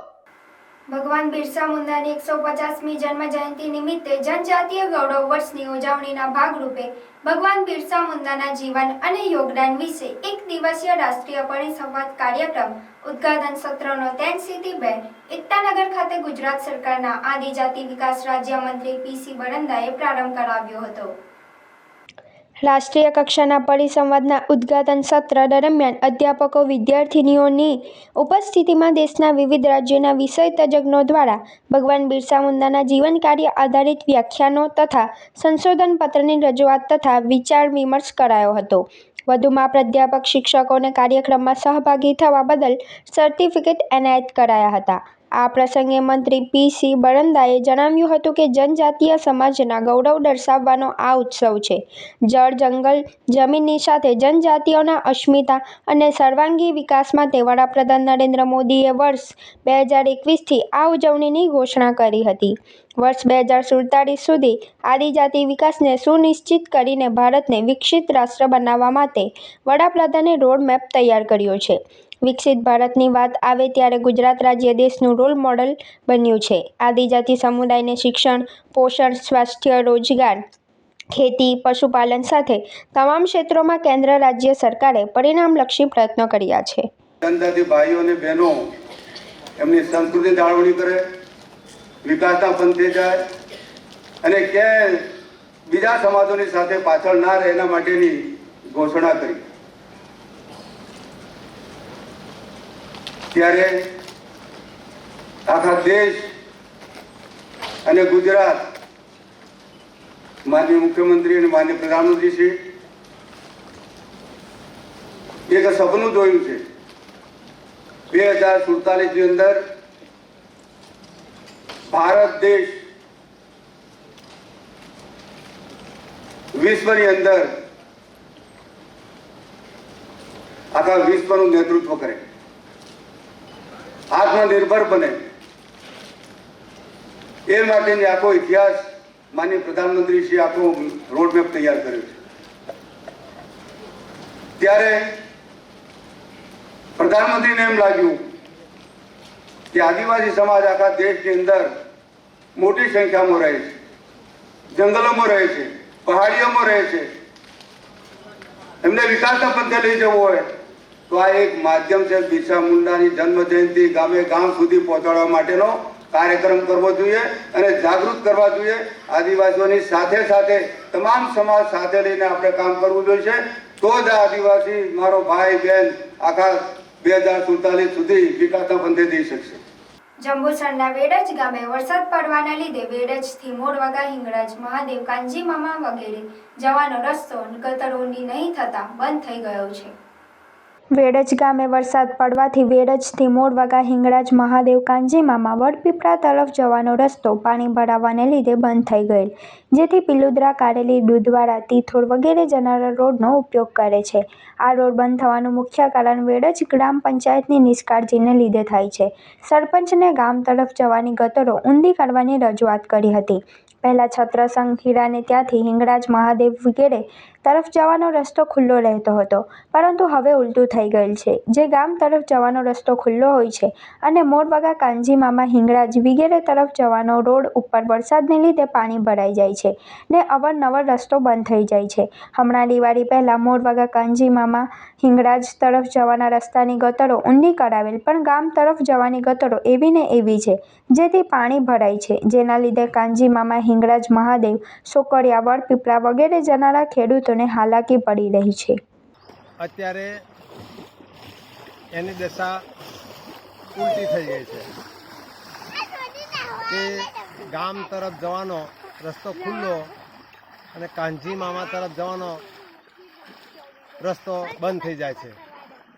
ભગવાન બિરસા મુંડાની 150મી જન્મ જયંતિ નિમિત્તે જનજાતીય ગૌરવ વર્ષની ઉજવણીના ભાગરૂપે ભગવાન બિરસા મુંડાના જીવન અને યોગદાન વિશે એક દિવસીય રાષ્ટ્રીય પરિસંવાદ કાર્યક્રમ ઉદ્ઘાટન સત્રનો તેનસિટીબેન એકતાનગર ખાતે ગુજરાત સરકારના આદિજાતિ વિકાસ રાજ્યમંત્રી પીસી બરંદાએ પ્રારંભ કરાવ્યો હતો. રાષ્ટ્રીય કક્ષાના પરિસંવાદના ઉદ્ઘાટન સત્ર દરમિયાન અધ્યાપકો વિદ્યાર્થીનીઓની ઉપસ્થિતિમાં દેશના વિવિધ રાજ્યોના વિષય તજજ્ઞો દ્વારા ભગવાન બિરસા મુંડાના જીવન કાર્ય આધારિત વ્યાખ્યાનો તથા સંશોધન પત્રની રજૂઆત તથા વિચાર વિમર્શ કરાયો હતો. વધુમાં પ્રાધ્યાપક શિક્ષકોને કાર્યક્રમમાં સહભાગી થવા બદલ સર્ટિફિકેટ એનાયત કરાયા હતા. આ પ્રસંગે મંત્રી પીસી બરંદાએ જણાવ્યું હતું કે જનજાતીય સમાજના ગૌરવ દર્શાવવાનો આ ઉત્સવ છે. જળ, જંગલ, જમીનની સાથે જનજાતિઓના અસ્મિતા અને સર્વાંગી વિકાસ માટે વડાપ્રધાન નરેન્દ્ર મોદીએ વર્ષ 2021થી આ ઉજવણીની ઘોષણા કરી હતી. વર્ષ 2047 સુધી આદિજાતિ વિકાસને સુનિશ્ચિત કરીને ભારતને વિકસિત રાષ્ટ્ર બનાવવા માટે વડાપ્રધાને રોડમેપ તૈયાર કર્યો છે. વિકસિત ભારતની વાત આવે ત્યારે ગુજરાત રાજ્ય દેશનું રોલ મોડલ બન્યું છે. આદિજાતિ સમુદાયને શિક્ષણ, પોષણ, સ્વાસ્થ્ય, રોજગાર, ખેતી, પશુપાલન સાથે તમામ ક્ષેત્રોમાં કેન્દ્ર રાજ્ય સરકારે પરિણામલક્ષી પ્રયત્નો કર્યા છે. જનજાતિ ભાઈઓ અને બહેનો એમની સંસ્કૃતિ જાળવણી કરે, વિકાસના પંથે જાય અને ક્યાંય બીજા સમાજોની સાથે પાછળ ના રહે એના માટેની ઘોષણા કરી. ત્યારે આખા દેશ અને ગુજરાત માનનીય મુખ્યમંત્રી અને માનનીય પ્રધાનમંત્રી શ્રી એક સપનું જોયું છે. 2047ની અંદર ભારત દેશ વિશ્વની અંદર આખા વિશ્વનું નેતૃત્વ કરે, આત્મનિર્ભર બને, એ માટેની આખો ઇતિહાસ માનનીય પ્રધાનમંત્રી શ્રી આખો રોડમેપ તૈયાર કર્યો છે. ત્યારે પ્રધાનમંત્રીને એમ લાગ્યું કે આદિવાસી સમાજ આખા દેશની અંદર મોટી સંખ્યામાં રહે છે, જંગલોમાં રહે છે, પહાડીઓમાં રહે છે. એમને વિકાસના પંથે લઈ જવું હોય તો આ એક માધ્યમ છે. બિરસા મુંડાની જન્મ જયંતિ ગામે ગામ સુધી પહોંચાડવા માટેનો કાર્યક્રમ કરવો જોઈએ અને જાગૃત કરવા જોઈએ. આદિવાસીઓની સાથે સાથે તમામ સમાજ સાથે લઈને આપણે કામ કરવું જોઈએ. તો જ આદિવાસી મારો ભાઈ બહેન આખા 2047 સુધી વિકાસના પંથે જઈ શકશે. જંબુસરના વેડજ ગામે વરસાદ પડવાના લીધે વેડજથી મોરવાગા, હિંગળાજ, મહાદેવ, કાંજી મામા વગેરે જવાનો રસ્તો ગટર ઊંડી નહીં થતા બંધ થઈ ગયો છે. વેડજ ગામે વરસાદ પડવાથી વેડજથી મોરવાગા, હિંગળાજ, મહાદેવ, કાંજી મામા, વડપીપળા તરફ જવાનો રસ્તો પાણી ભરાવાને લીધે બંધ થઈ ગયેલ, જેથી પિલુદ્રા, કારેલી, દૂધવાડા, તિથોડ વગેરે જનારા રોડનો ઉપયોગ કરે છે. આ રોડ બંધ થવાનું મુખ્ય કારણ વેડજ ગ્રામ પંચાયતની નિષ્કાળજીને લીધે થાય છે. સરપંચને ગામ તરફ જવાની ગટરો ઊંડી કરવાની રજૂઆત કરી હતી. પહેલા છત્રસંગ, હીરાને ત્યાંથી હિંગળાજ, મહાદેવ વગેરે તરફ જવાનો રસ્તો ખુલ્લો રહેતો હતો, પરંતુ હવે ઉલટું થઈ ગયેલ છે. જે ગામ તરફ જવાનો રસ્તો ખુલ્લો હોય છે અને મોરવાગા, કાંજી મામા, હિંગળાજ વગેરે તરફ જવાનો રોડ ઉપર વરસાદને લીધે પાણી ભરાઈ જાય છે ને અવારનવાર રસ્તો બંધ થઈ જાય છે. હમણાં દિવાળી પહેલા મોરવાગા, કાંજી મામા, હિંગળાજ તરફ જવાના રસ્તાની ગટરો ઊંડી કરાવેલ, પણ ગામ તરફ જવાની ગટરો એવી ને એવી છે, જેથી પાણી ભરાય છે. જેના લીધે કાંજી મામા, હિંગળાજ, મહાદેવ, સોકડિયા, વડપીપળા વગેરે જનારા ખેડૂતોને હાલાકી પડી રહી છે. અત્યારે એની દશા ઉલટી થઈ ગઈ છે કે ગામ તરફ જવાનો રસ્તો ખુલ્લો અને કાંજી મામા તરફ જવાનો રસ્તો બંધ થઈ જાય છે.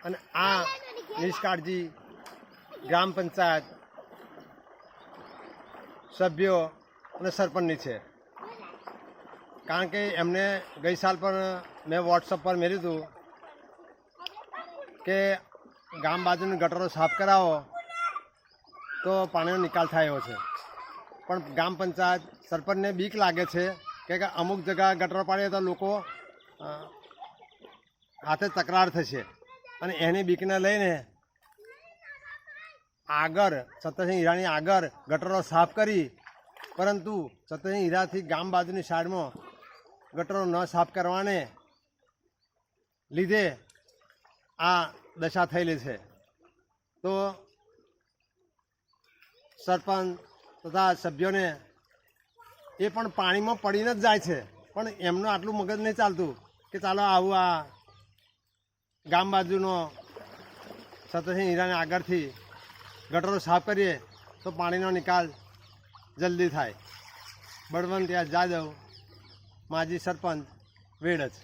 અને આ નિષ્કાળજી ગ્રામ પંચાયત સભ્યો અને સરપંચની છે. કારણ કે એમને ગઈ સાલ પણ મેં વોટ્સઅપ પર મેળ્યું હતું કે ગામ બાજુની ગટરો સાફ કરાવો તો પાણીનો નિકાલ થાય એવો છે. પણ ગામ પંચાયત સરપંચને બીક લાગે છે કે અમુક જગ્યા ગટરો પાડીએ તો લોકો હાથે તકરાર થશે અને એની બીકને લઈને આગળ સત્તરસિંહ હીરાની આગળ ગટરો સાફ કરી, પરંતુ સત્તરસિંહ હીરાથી ગામ બાજુની સાઈડમાં ગટરો ન સાફ કરવાને લીધે આ દશા થયેલી છે. તો સરપંચ તથા સભ્યોને એ પણ પાણીમાં પડીને જ જાય છે, પણ એમનું આટલું મગજ નહીં ચાલતું કે ચાલો આવું આ ગામ બાજુનો સત્તરસિંહ હીરાને આગળથી ગટરો સાફ કરીએ તો પાણીનો નિકાલ જલ્દી થાય. બળવંત જાદવ, માજી સરપંચ, વેડજ.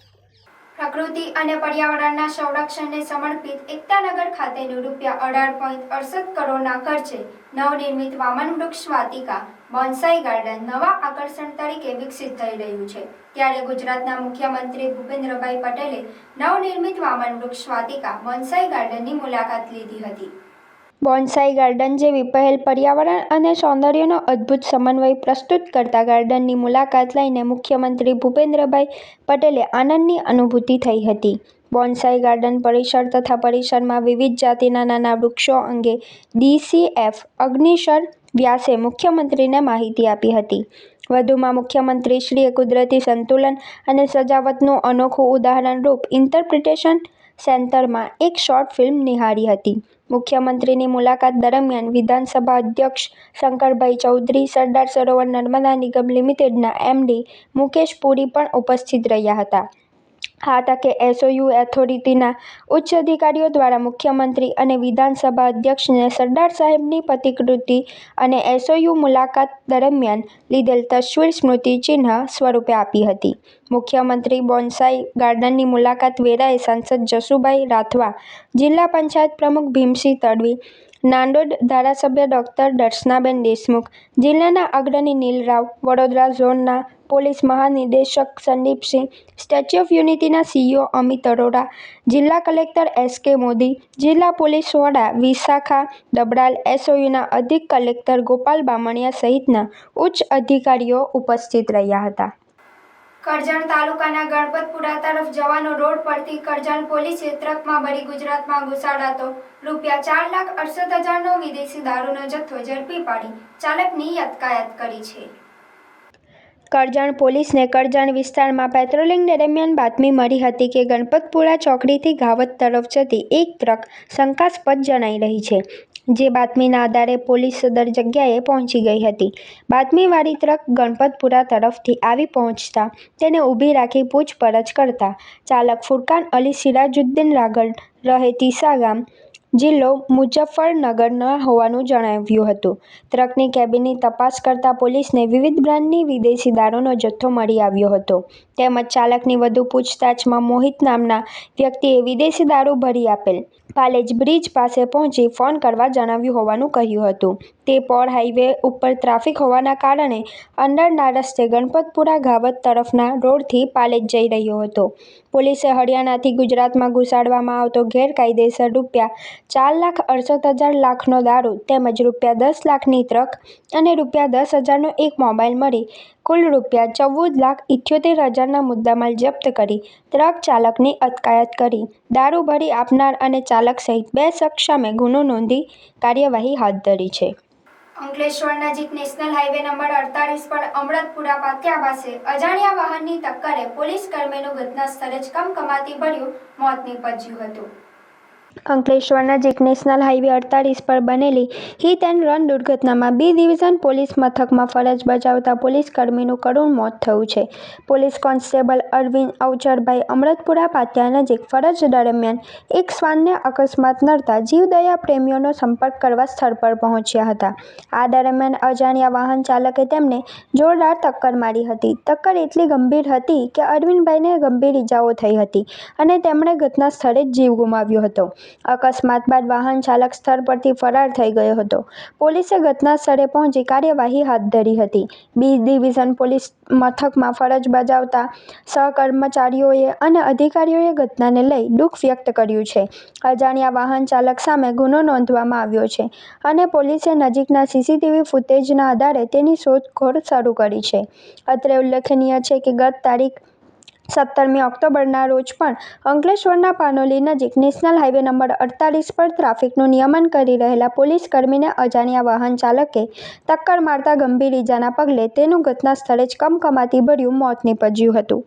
પ્રકૃતિ અને પર્યાવરણના સંરક્ષણને સમર્પિત એકતાનગર ખાતેનું ₹18.68 કરોડના ખર્ચે નવનિર્મિત વામન વૃક્ષ વાટિકા બોન્સાઈ ગાર્ડન નવા આકર્ષણ તરીકે વિકસિત થઈ રહ્યું છે. ત્યારે ગુજરાતના મુખ્યમંત્રી ભૂપેન્દ્રભાઈ પટેલે નવનિર્મિત વામન વૃક્ષ વાટિકા બોન્સાઈ ગાર્ડનની મુલાકાત લીધી હતી. બોન્સાઈ ગાર્ડન જેવી પહેલ પર્યાવરણ અને સૌંદર્યનો અદ્ભુત સમન્વય પ્રસ્તુત કરતા ગાર્ડનની મુલાકાત લઈને મુખ્યમંત્રી ભૂપેન્દ્રભાઈ પટેલે આનંદની અનુભૂતિ થઈ હતી. બોન્સાઈ ગાર્ડન પરિસર તથા પરિસરમાં વિવિધ જાતિના નાના વૃક્ષો અંગે DCF અગ્નિશર વ્યાસે મુખ્યમંત્રીને માહિતી આપી હતી. વધુમાં મુખ્યમંત્રીશ્રીએ કુદરતી સંતુલન અને સજાવટનું અનોખું ઉદાહરણરૂપ ઇન્ટરપ્રિટેશન સેન્ટરમાં એક શોર્ટ ફિલ્મ નિહાળી હતી. મુખ્યમંત્રીની મુલાકાત દરમિયાન વિધાનસભા અધ્યક્ષ શંકરભાઈ ચૌધરી, સરદાર સરોવર નર્મદા નિગમ લિમિટેડના MD મુકેશ પુરી પણ ઉપસ્થિત રહ્યા હતા. આ તકે SOU ઓથોરિટીના ઉચ્ચ અધિકારીઓ દ્વારા મુખ્યમંત્રી અને વિધાનસભા અધ્યક્ષને સરદાર સાહેબની પ્રતિકૃતિ અને SOU મુલાકાત દરમિયાન લીધેલ તસવીર સ્મૃતિચિહ્ન સ્વરૂપે આપી હતી. મુખ્યમંત્રી બોન્સાઈ ગાર્ડનની મુલાકાત વેળાએ સાંસદ જસુભાઈ રાઠવા, જિલ્લા પંચાયત પ્રમુખ ભીમસિંહ તડવી, નાંદોદ ધારાસભ્ય ડોક્ટર દર્શનાબેન દેશમુખ, જિલ્લાના અગ્રણી નીલરાવ, વડોદરા ઝોનના પોલીસ મહાનિદેશક સંદીપસિંહ, સ્ટેચ્યુ ઓફ યુનિટીના CEO અમિત અરોરા, જિલ્લા કલેક્ટર SK મોદી, જિલ્લા પોલીસ વડા વિશાખા દબડાલ, SOUના અધિક કલેક્ટર ગોપાલ બામણિયા સહિતના ઉચ્ચ અધિકારીઓ ઉપસ્થિત રહ્યા હતા. કરજણ તાલુકાના ગણપતપુરા તરફ જવાનો રોડ પરથી કરજણ પોલીસે ટ્રકમાં ભરી ગુજરાતમાં ઘુસાડાતો ₹4,68,000નો વિદેશી દારૂનો જથ્થો ઝડપી પાડી ચાલકની અટકાયત કરી છે. કરજણ પોલીસને કરજણ વિસ્તારમાં પેટ્રોલિંગ દરમિયાન બાતમી મળી હતી કે ગણપતપુરા ચોકડીથી ઘાવત તરફ જતી એક ટ્રક શંકાસ્પદ જણાઈ રહી છે. જે બાતમીના આધારે પોલીસ સદર જગ્યાએ પહોંચી ગઈ હતી. બાતમીવાળી ટ્રક ગણપતપુરા તરફથી આવી પહોંચતા તેને ઊભી રાખી પૂછપરછ કરતા ચાલક ફુરકાન અલી સિરાજુદ્દીન રાગડ રહે તીસા ગામ, જિલ્લો મુઝફ્ફરનગરના હોવાનું જણાવ્યું હતું. ટ્રકની કેબિનની તપાસ કરતા પોલીસને વિવિધ બ્રાન્ડની વિદેશી દારૂનો જથ્થો મળી આવ્યો હતો. તેમજ ચાલકની વધુ પૂછતાછમાં મોહિત નામના વ્યક્તિએ વિદેશી દારૂ ભરી આપેલ પાલેજ બ્રિજ પાસે પહોંચી ફોન કરવા જણાવ્યું હોવાનું કહ્યું હતું. તે પોર હાઈવે ઉપર ટ્રાફિક હોવાના કારણે અંદરના રસ્તે ગણપતપુરા ઘાવત તરફના રોડથી પાલેજ જઈ રહ્યો હતો. પોલીસે હરિયાણાથી ગુજરાતમાં ઘુસાડવામાં આવતો ગેરકાયદેસર ₹4,68,000 લાખનો દારૂ તેમજ ₹10 લાખની ટ્રક અને ₹10,000નો એક મોબાઈલ મળી કુલ ₹14,78,000ના મુદ્દામાલ જપ્ત કરી ટ્રક ચાલકની અટકાયત કરી દારૂ ભરી આપનાર અને ચાલક સહિત 2 શખ્સ સામે ગુનો નોંધી કાર્યવાહી હાથ ધરી છે. અંકલેશ્વર નજીક નેશનલ હાઈવે નંબર 48 પર અમૃતપુરા પાટિયા પાસે અજાણ્યા વાહનની ટક્કરે પોલીસ કર્મીનું ઘટના સ્થળે જ કમકમાટી ભર્યું મોત નીપજ્યું હતું. અંકલેશ્વર નજીક નેશનલ હાઈવે 48 પર બનેલી હિટ એન્ડ રન દુર્ઘટનામાં B ડિવિઝન પોલીસ મથકમાં ફરજ બજાવતા પોલીસ કર્મીનું કરુણ મોત થયું છે. પોલીસ કોન્સ્ટેબલ અરવિંદ અવચરભાઈ અમૃતપુરા પાટિયા નજીક ફરજ દરમિયાન એક શ્વાનને અકસ્માત નડતા જીવદયા પ્રેમીઓનો સંપર્ક કરવા સ્થળ પર પહોંચ્યા હતા. આ દરમિયાન અજાણ્યા વાહન ચાલકે તેમને જોરદાર ટક્કર મારી હતી. ટક્કર એટલી ગંભીર હતી કે અરવિંદભાઈને ગંભીર ઈજાઓ થઈ હતી અને તેમણે ઘટના સ્થળે જ જીવ ગુમાવ્યો હતો. અકસ્માત બાદ વાહન ચાલક સ્થળ પરથી ફરાર થઈ ગયો હતો. પોલીસે ઘટના સ્થળે પહોંચી કાર્યવાહી હાથ ધરી હતી. B ડિવિઝન પોલીસ મથકમાં ફરજ બજાવતા સહકર્મચારીઓએ અને અધિકારીઓએ ઘટનાને લઈ દુઃખ વ્યક્ત કર્યું છે. અજાણ્યા વાહન ચાલક સામે ગુનો નોંધવામાં આવ્યો છે અને પોલીસે નજીકના CCTV ફૂટેજના આધારે તેની શોધખોળ શરૂ કરી છે. અત્રે ઉલ્લેખનીય છે કે ગત તારીખ 17મી ઓક્ટોબરના રોજ પણ અંકલેશ્વરના પાનોલી નજીક નેશનલ હાઈવે નંબર 48 પર ટ્રાફિકનું નિયમન કરી રહેલા પોલીસ કર્મીને અજાણ્યા વાહન ચાલકે ટક્કર મારતા ગંભીર ઈજાના પગલે તેનું ઘટના સ્થળે જ કમકમાટી ભર્યું મોત નીપજ્યું હતું.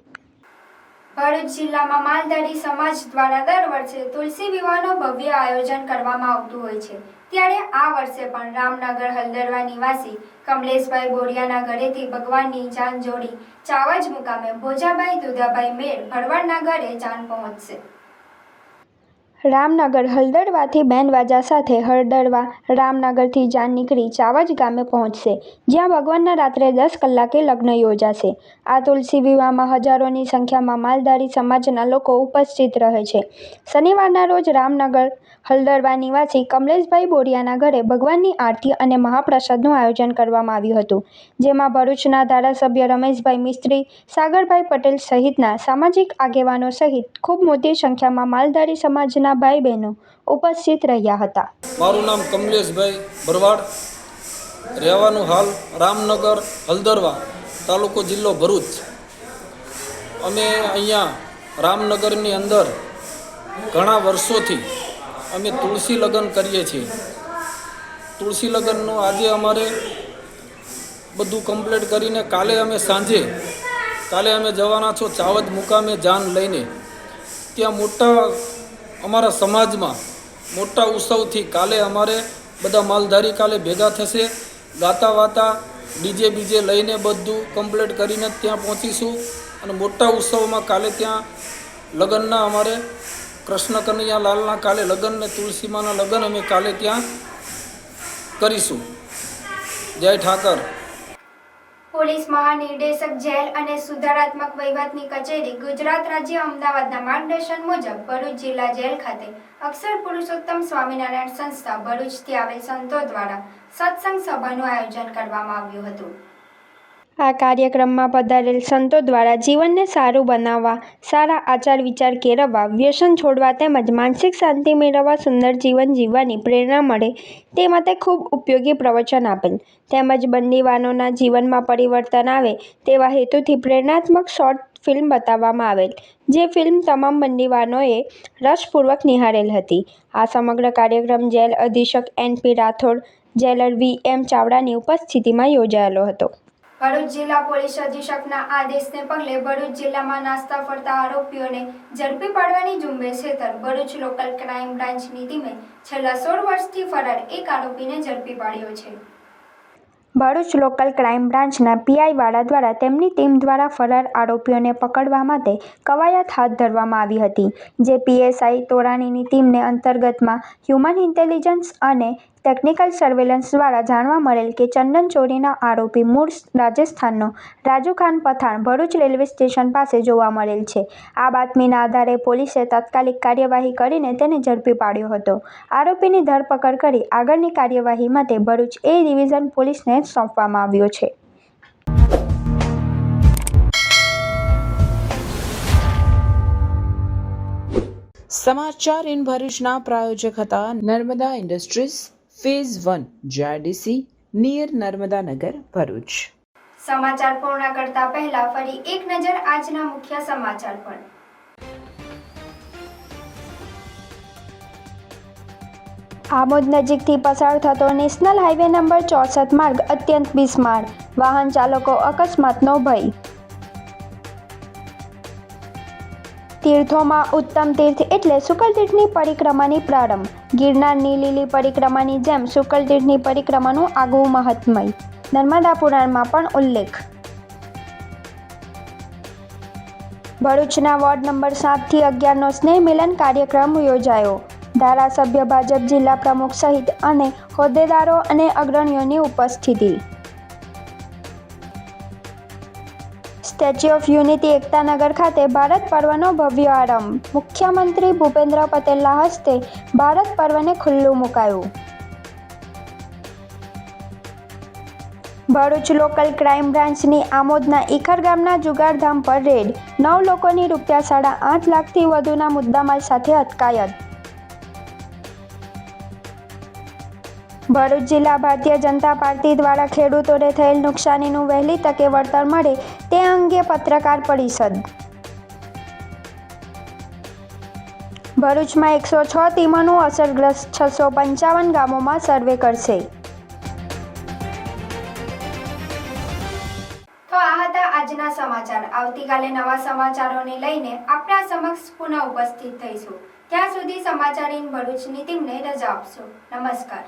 ભરૂચ જિલ્લામાં માલધારી સમાજ દ્વારા દર વર્ષે તુલસી વિવાહનું ભવ્ય આયોજન કરવામાં આવતું હોય છે. ત્યારે આ વર્ષે પણ રામનગર હલદરવા નિવાસી કમલેશભાઈ બોરિયાના ઘરેથી ભગવાનની જાન જોડી ચાવજ મુકામે ભોજાભાઈ દુધાભાઈ મેળ ભરવાડના ઘરે જાન પહોંચશે. રામનગર હલદરવાથી બેન્ડવાજા સાથે હળદરવા રામનગરથી જાન નીકળી ચાવજ ગામે પહોંચશે, જ્યાં ભગવાનના રાત્રે 10 કલાકે લગ્ન યોજાશે. આ તુલસી વિવાહમાં હજારોની સંખ્યામાં માલધારી સમાજના લોકો ઉપસ્થિત રહે છે. શનિવારના રોજ રામનગર હલદરવા નિવાસી કમલેશભાઈ બોરિયાના ઘરે ભગવાનની આરતી અને મહાપ્રસાદનું આયોજન કરવામાં આવ્યું હતું, જેમાં ભરૂચના ધારાસભ્ય રમેશભાઈ મિસ્ત્રી, સાગરભાઈ પટેલ સહિતના સામાજિક આગેવાનો સહિત ખૂબ મોટી સંખ્યામાં માલધારી સમાજના ભાઈ બહેનો ઉપસ્થિત રહ્યા હતા. મારું નામ કમલેશભાઈ ભરવાડ, રહેવાનું હાલ રામનગર હલદરવા, તાલુકો જિલ્લો ભરૂચ. અમે અહીંયા રામનગરની અંદર ઘણા વર્ષોથી અમે તુલસી લગ્ન કરીએ છીએ. તુલસી લગ્નનું આજે અમારે બધું કમ્પ્લીટ કરીને કાલે અમે જવાના છો ચાવજ મુકામે જાન લઈને. ત્યાં મોટા અમારા સમાજમાં મોટા ઉત્સવથી કાલે અમારે બધા માલધારી કાલે ભેગા થશે. ગાતા વાતા ડીજે બીજે લઈને બધું કમ્પ્લીટ કરીને ત્યાં પહોંચીશું અને મોટા ઉત્સવમાં કાલે ત્યાં લગ્નના અમારે કૃષ્ણ કનૈયા લાલના કાલે લગ્ન ને તુલસીમાના લગ્ન અમે કાલે ત્યાં કરીશું. જય ઠાકર. પોલીસ મહાનિર્દેશક જેલ અને સુધારાત્મક વહીવટની કચેરી ગુજરાત રાજ્ય અમદાવાદના માર્ગદર્શન મુજબ ભરૂચ જિલ્લા જેલ ખાતે અક્ષર પુરુષોત્તમ સ્વામિનારાયણ સંસ્થા ભરૂચથી આવેલ સંતો દ્વારા સત્સંગ સભાનું આયોજન કરવામાં આવ્યું હતું. આ કાર્યક્રમમાં પધારેલ સંતો દ્વારા જીવનને સારું બનાવવા, સારા આચાર વિચાર કેળવવા, વ્યસન છોડવા તેમજ માનસિક શાંતિ મેળવવા સુંદર જીવન જીવવાની પ્રેરણા મળે તે માટે ખૂબ ઉપયોગી પ્રવચન આપેલ તેમજ બંદીવાનોના જીવનમાં પરિવર્તન આવે તેવા હેતુથી પ્રેરણાત્મક શોર્ટ ફિલ્મ બતાવવામાં આવેલ, જે ફિલ્મ તમામ બંદીવાનોએ રસપૂર્વક નિહાળેલ હતી. આ સમગ્ર કાર્યક્રમ જેલ અધિક્ષક NP રાઠોડ, જેલર VM ચાવડાની ઉપસ્થિતિમાં યોજાયેલો હતો. ભરૂચ જિલ્લા પોલીસ અધિક્ષકના આદેશને પગલે ભરૂચ જિલ્લામાં નાસ્તા ફરતા આરોપીઓને ઝડપી પાડવાની ઝુંબેશ હેઠળ ભરૂચ લોકલ ક્રાઇમ બ્રાન્ચની ટીમે છેલ્લા 16 વર્ષથી ફરાર એક આરોપીને ઝડપી પાડ્યો છે. ભરૂચ લોકલ ક્રાઇમ બ્રાન્ચના PI વાળા દ્વારા તેમની ટીમ દ્વારા ફરાર આરોપીઓને પકડવા માટે કવાયત હાથ ધરવામાં આવી હતી, જે PSI તોરાણીની ટીમને અંતર્ગતમાં હ્યુમન ઇન્ટેલિજન્સ અને ટેકનિકલ સર્વેલન્સ દ્વારા જાણવા મળેલ કે ચંદન ચોરીના આરોપી મૂળ રાજસ્થાનનો રાજુ ખાન પઠાણ ભરૂચ રેલવે સ્ટેશન પાસે જોવા મળેલ છે. આ બાતમીના આધારે પોલીસે તાત્કાલિક કાર્યવાહી કરીને તેને ઝડપી પાડ્યો હતો. આરોપીની ધરપકડ કરી આગળની કાર્યવાહી માટે ભરૂચ A ડિવિઝન પોલીસને સોંપવામાં આવ્યો છે. સમાચાર ઇન ભરૂચના પ્રાયોજક હતા Narmada industries phase 1 JRDC near Narmada Nagar Bharuch. સમાચાર પૂર્ણ કરતા પહેલા ફરી એક નજર આજના મુખ્ય સમાચાર પર. આમોદ નજીકથી પસાર થતો નેશનલ હાઈવે નંબર 64 માર્ગ અત્યંત બિસ્માર, વાહન ચાલકો અકસ્માતનો ભય. તીર્થોમાં ઉત્તમ તીર્થ એટલે શુકલતીર્થની પરિક્રમાની પ્રારંભ. ગિરનારની લીલી પરિક્રમાની જેમ શુકલતીર્થની પરિક્રમાનું આગવું મહાત્મય નર્મદા પુરાણમાં પણ ઉલ્લેખ. ભરૂચના વોર્ડ નંબર 7 થી 11નો સ્નેહ મિલન કાર્યક્રમ યોજાયો. ધારાસભ્ય ભાજપ જિલ્લા પ્રમુખ સહિત અને હોદ્દેદારો અને અગ્રણીઓની ઉપસ્થિતિ. સ્ટેચ્યુ ઓફ યુનિટી એકતાનગર ખાતે ભારત પર્વનો ભવ્ય આરંભ. મુખ્યમંત્રી ભૂપેન્દ્ર પટેલના હસ્તે ભારત પર્વને ખુલ્લું મુકાયું. ભરૂચ લોકલ ક્રાઇમ બ્રાન્ચની આમોદના ઈખર ગામના જુગારધામ પર રેડ. 9 લોકોની ₹8.5 લાખથી વધુના મુદ્દામાલ સાથે અટકાયત. ભરૂચ જિલ્લા ભારતીય જનતા પાર્ટી દ્વારા ખેડૂતોને થયેલ નુકસાનીનું વહેલી તકે વળતર મળે તે અંગે પત્રકાર પરિષદ. ભરૂચમાં 106 ટીમોનું અસરગ્રસ્ત 655 ગામોમાં સર્વે કરશે. તો આ હતા આજના સમાચાર. આવતીકાલે નવા સમાચારોને લઈને આપણા સમક્ષ પુનઃ ઉપસ્થિત થઈશું. ત્યાં સુધી સમાચાર ઇન ભરૂચની ટીમને રજા આપશો. નમસ્કાર.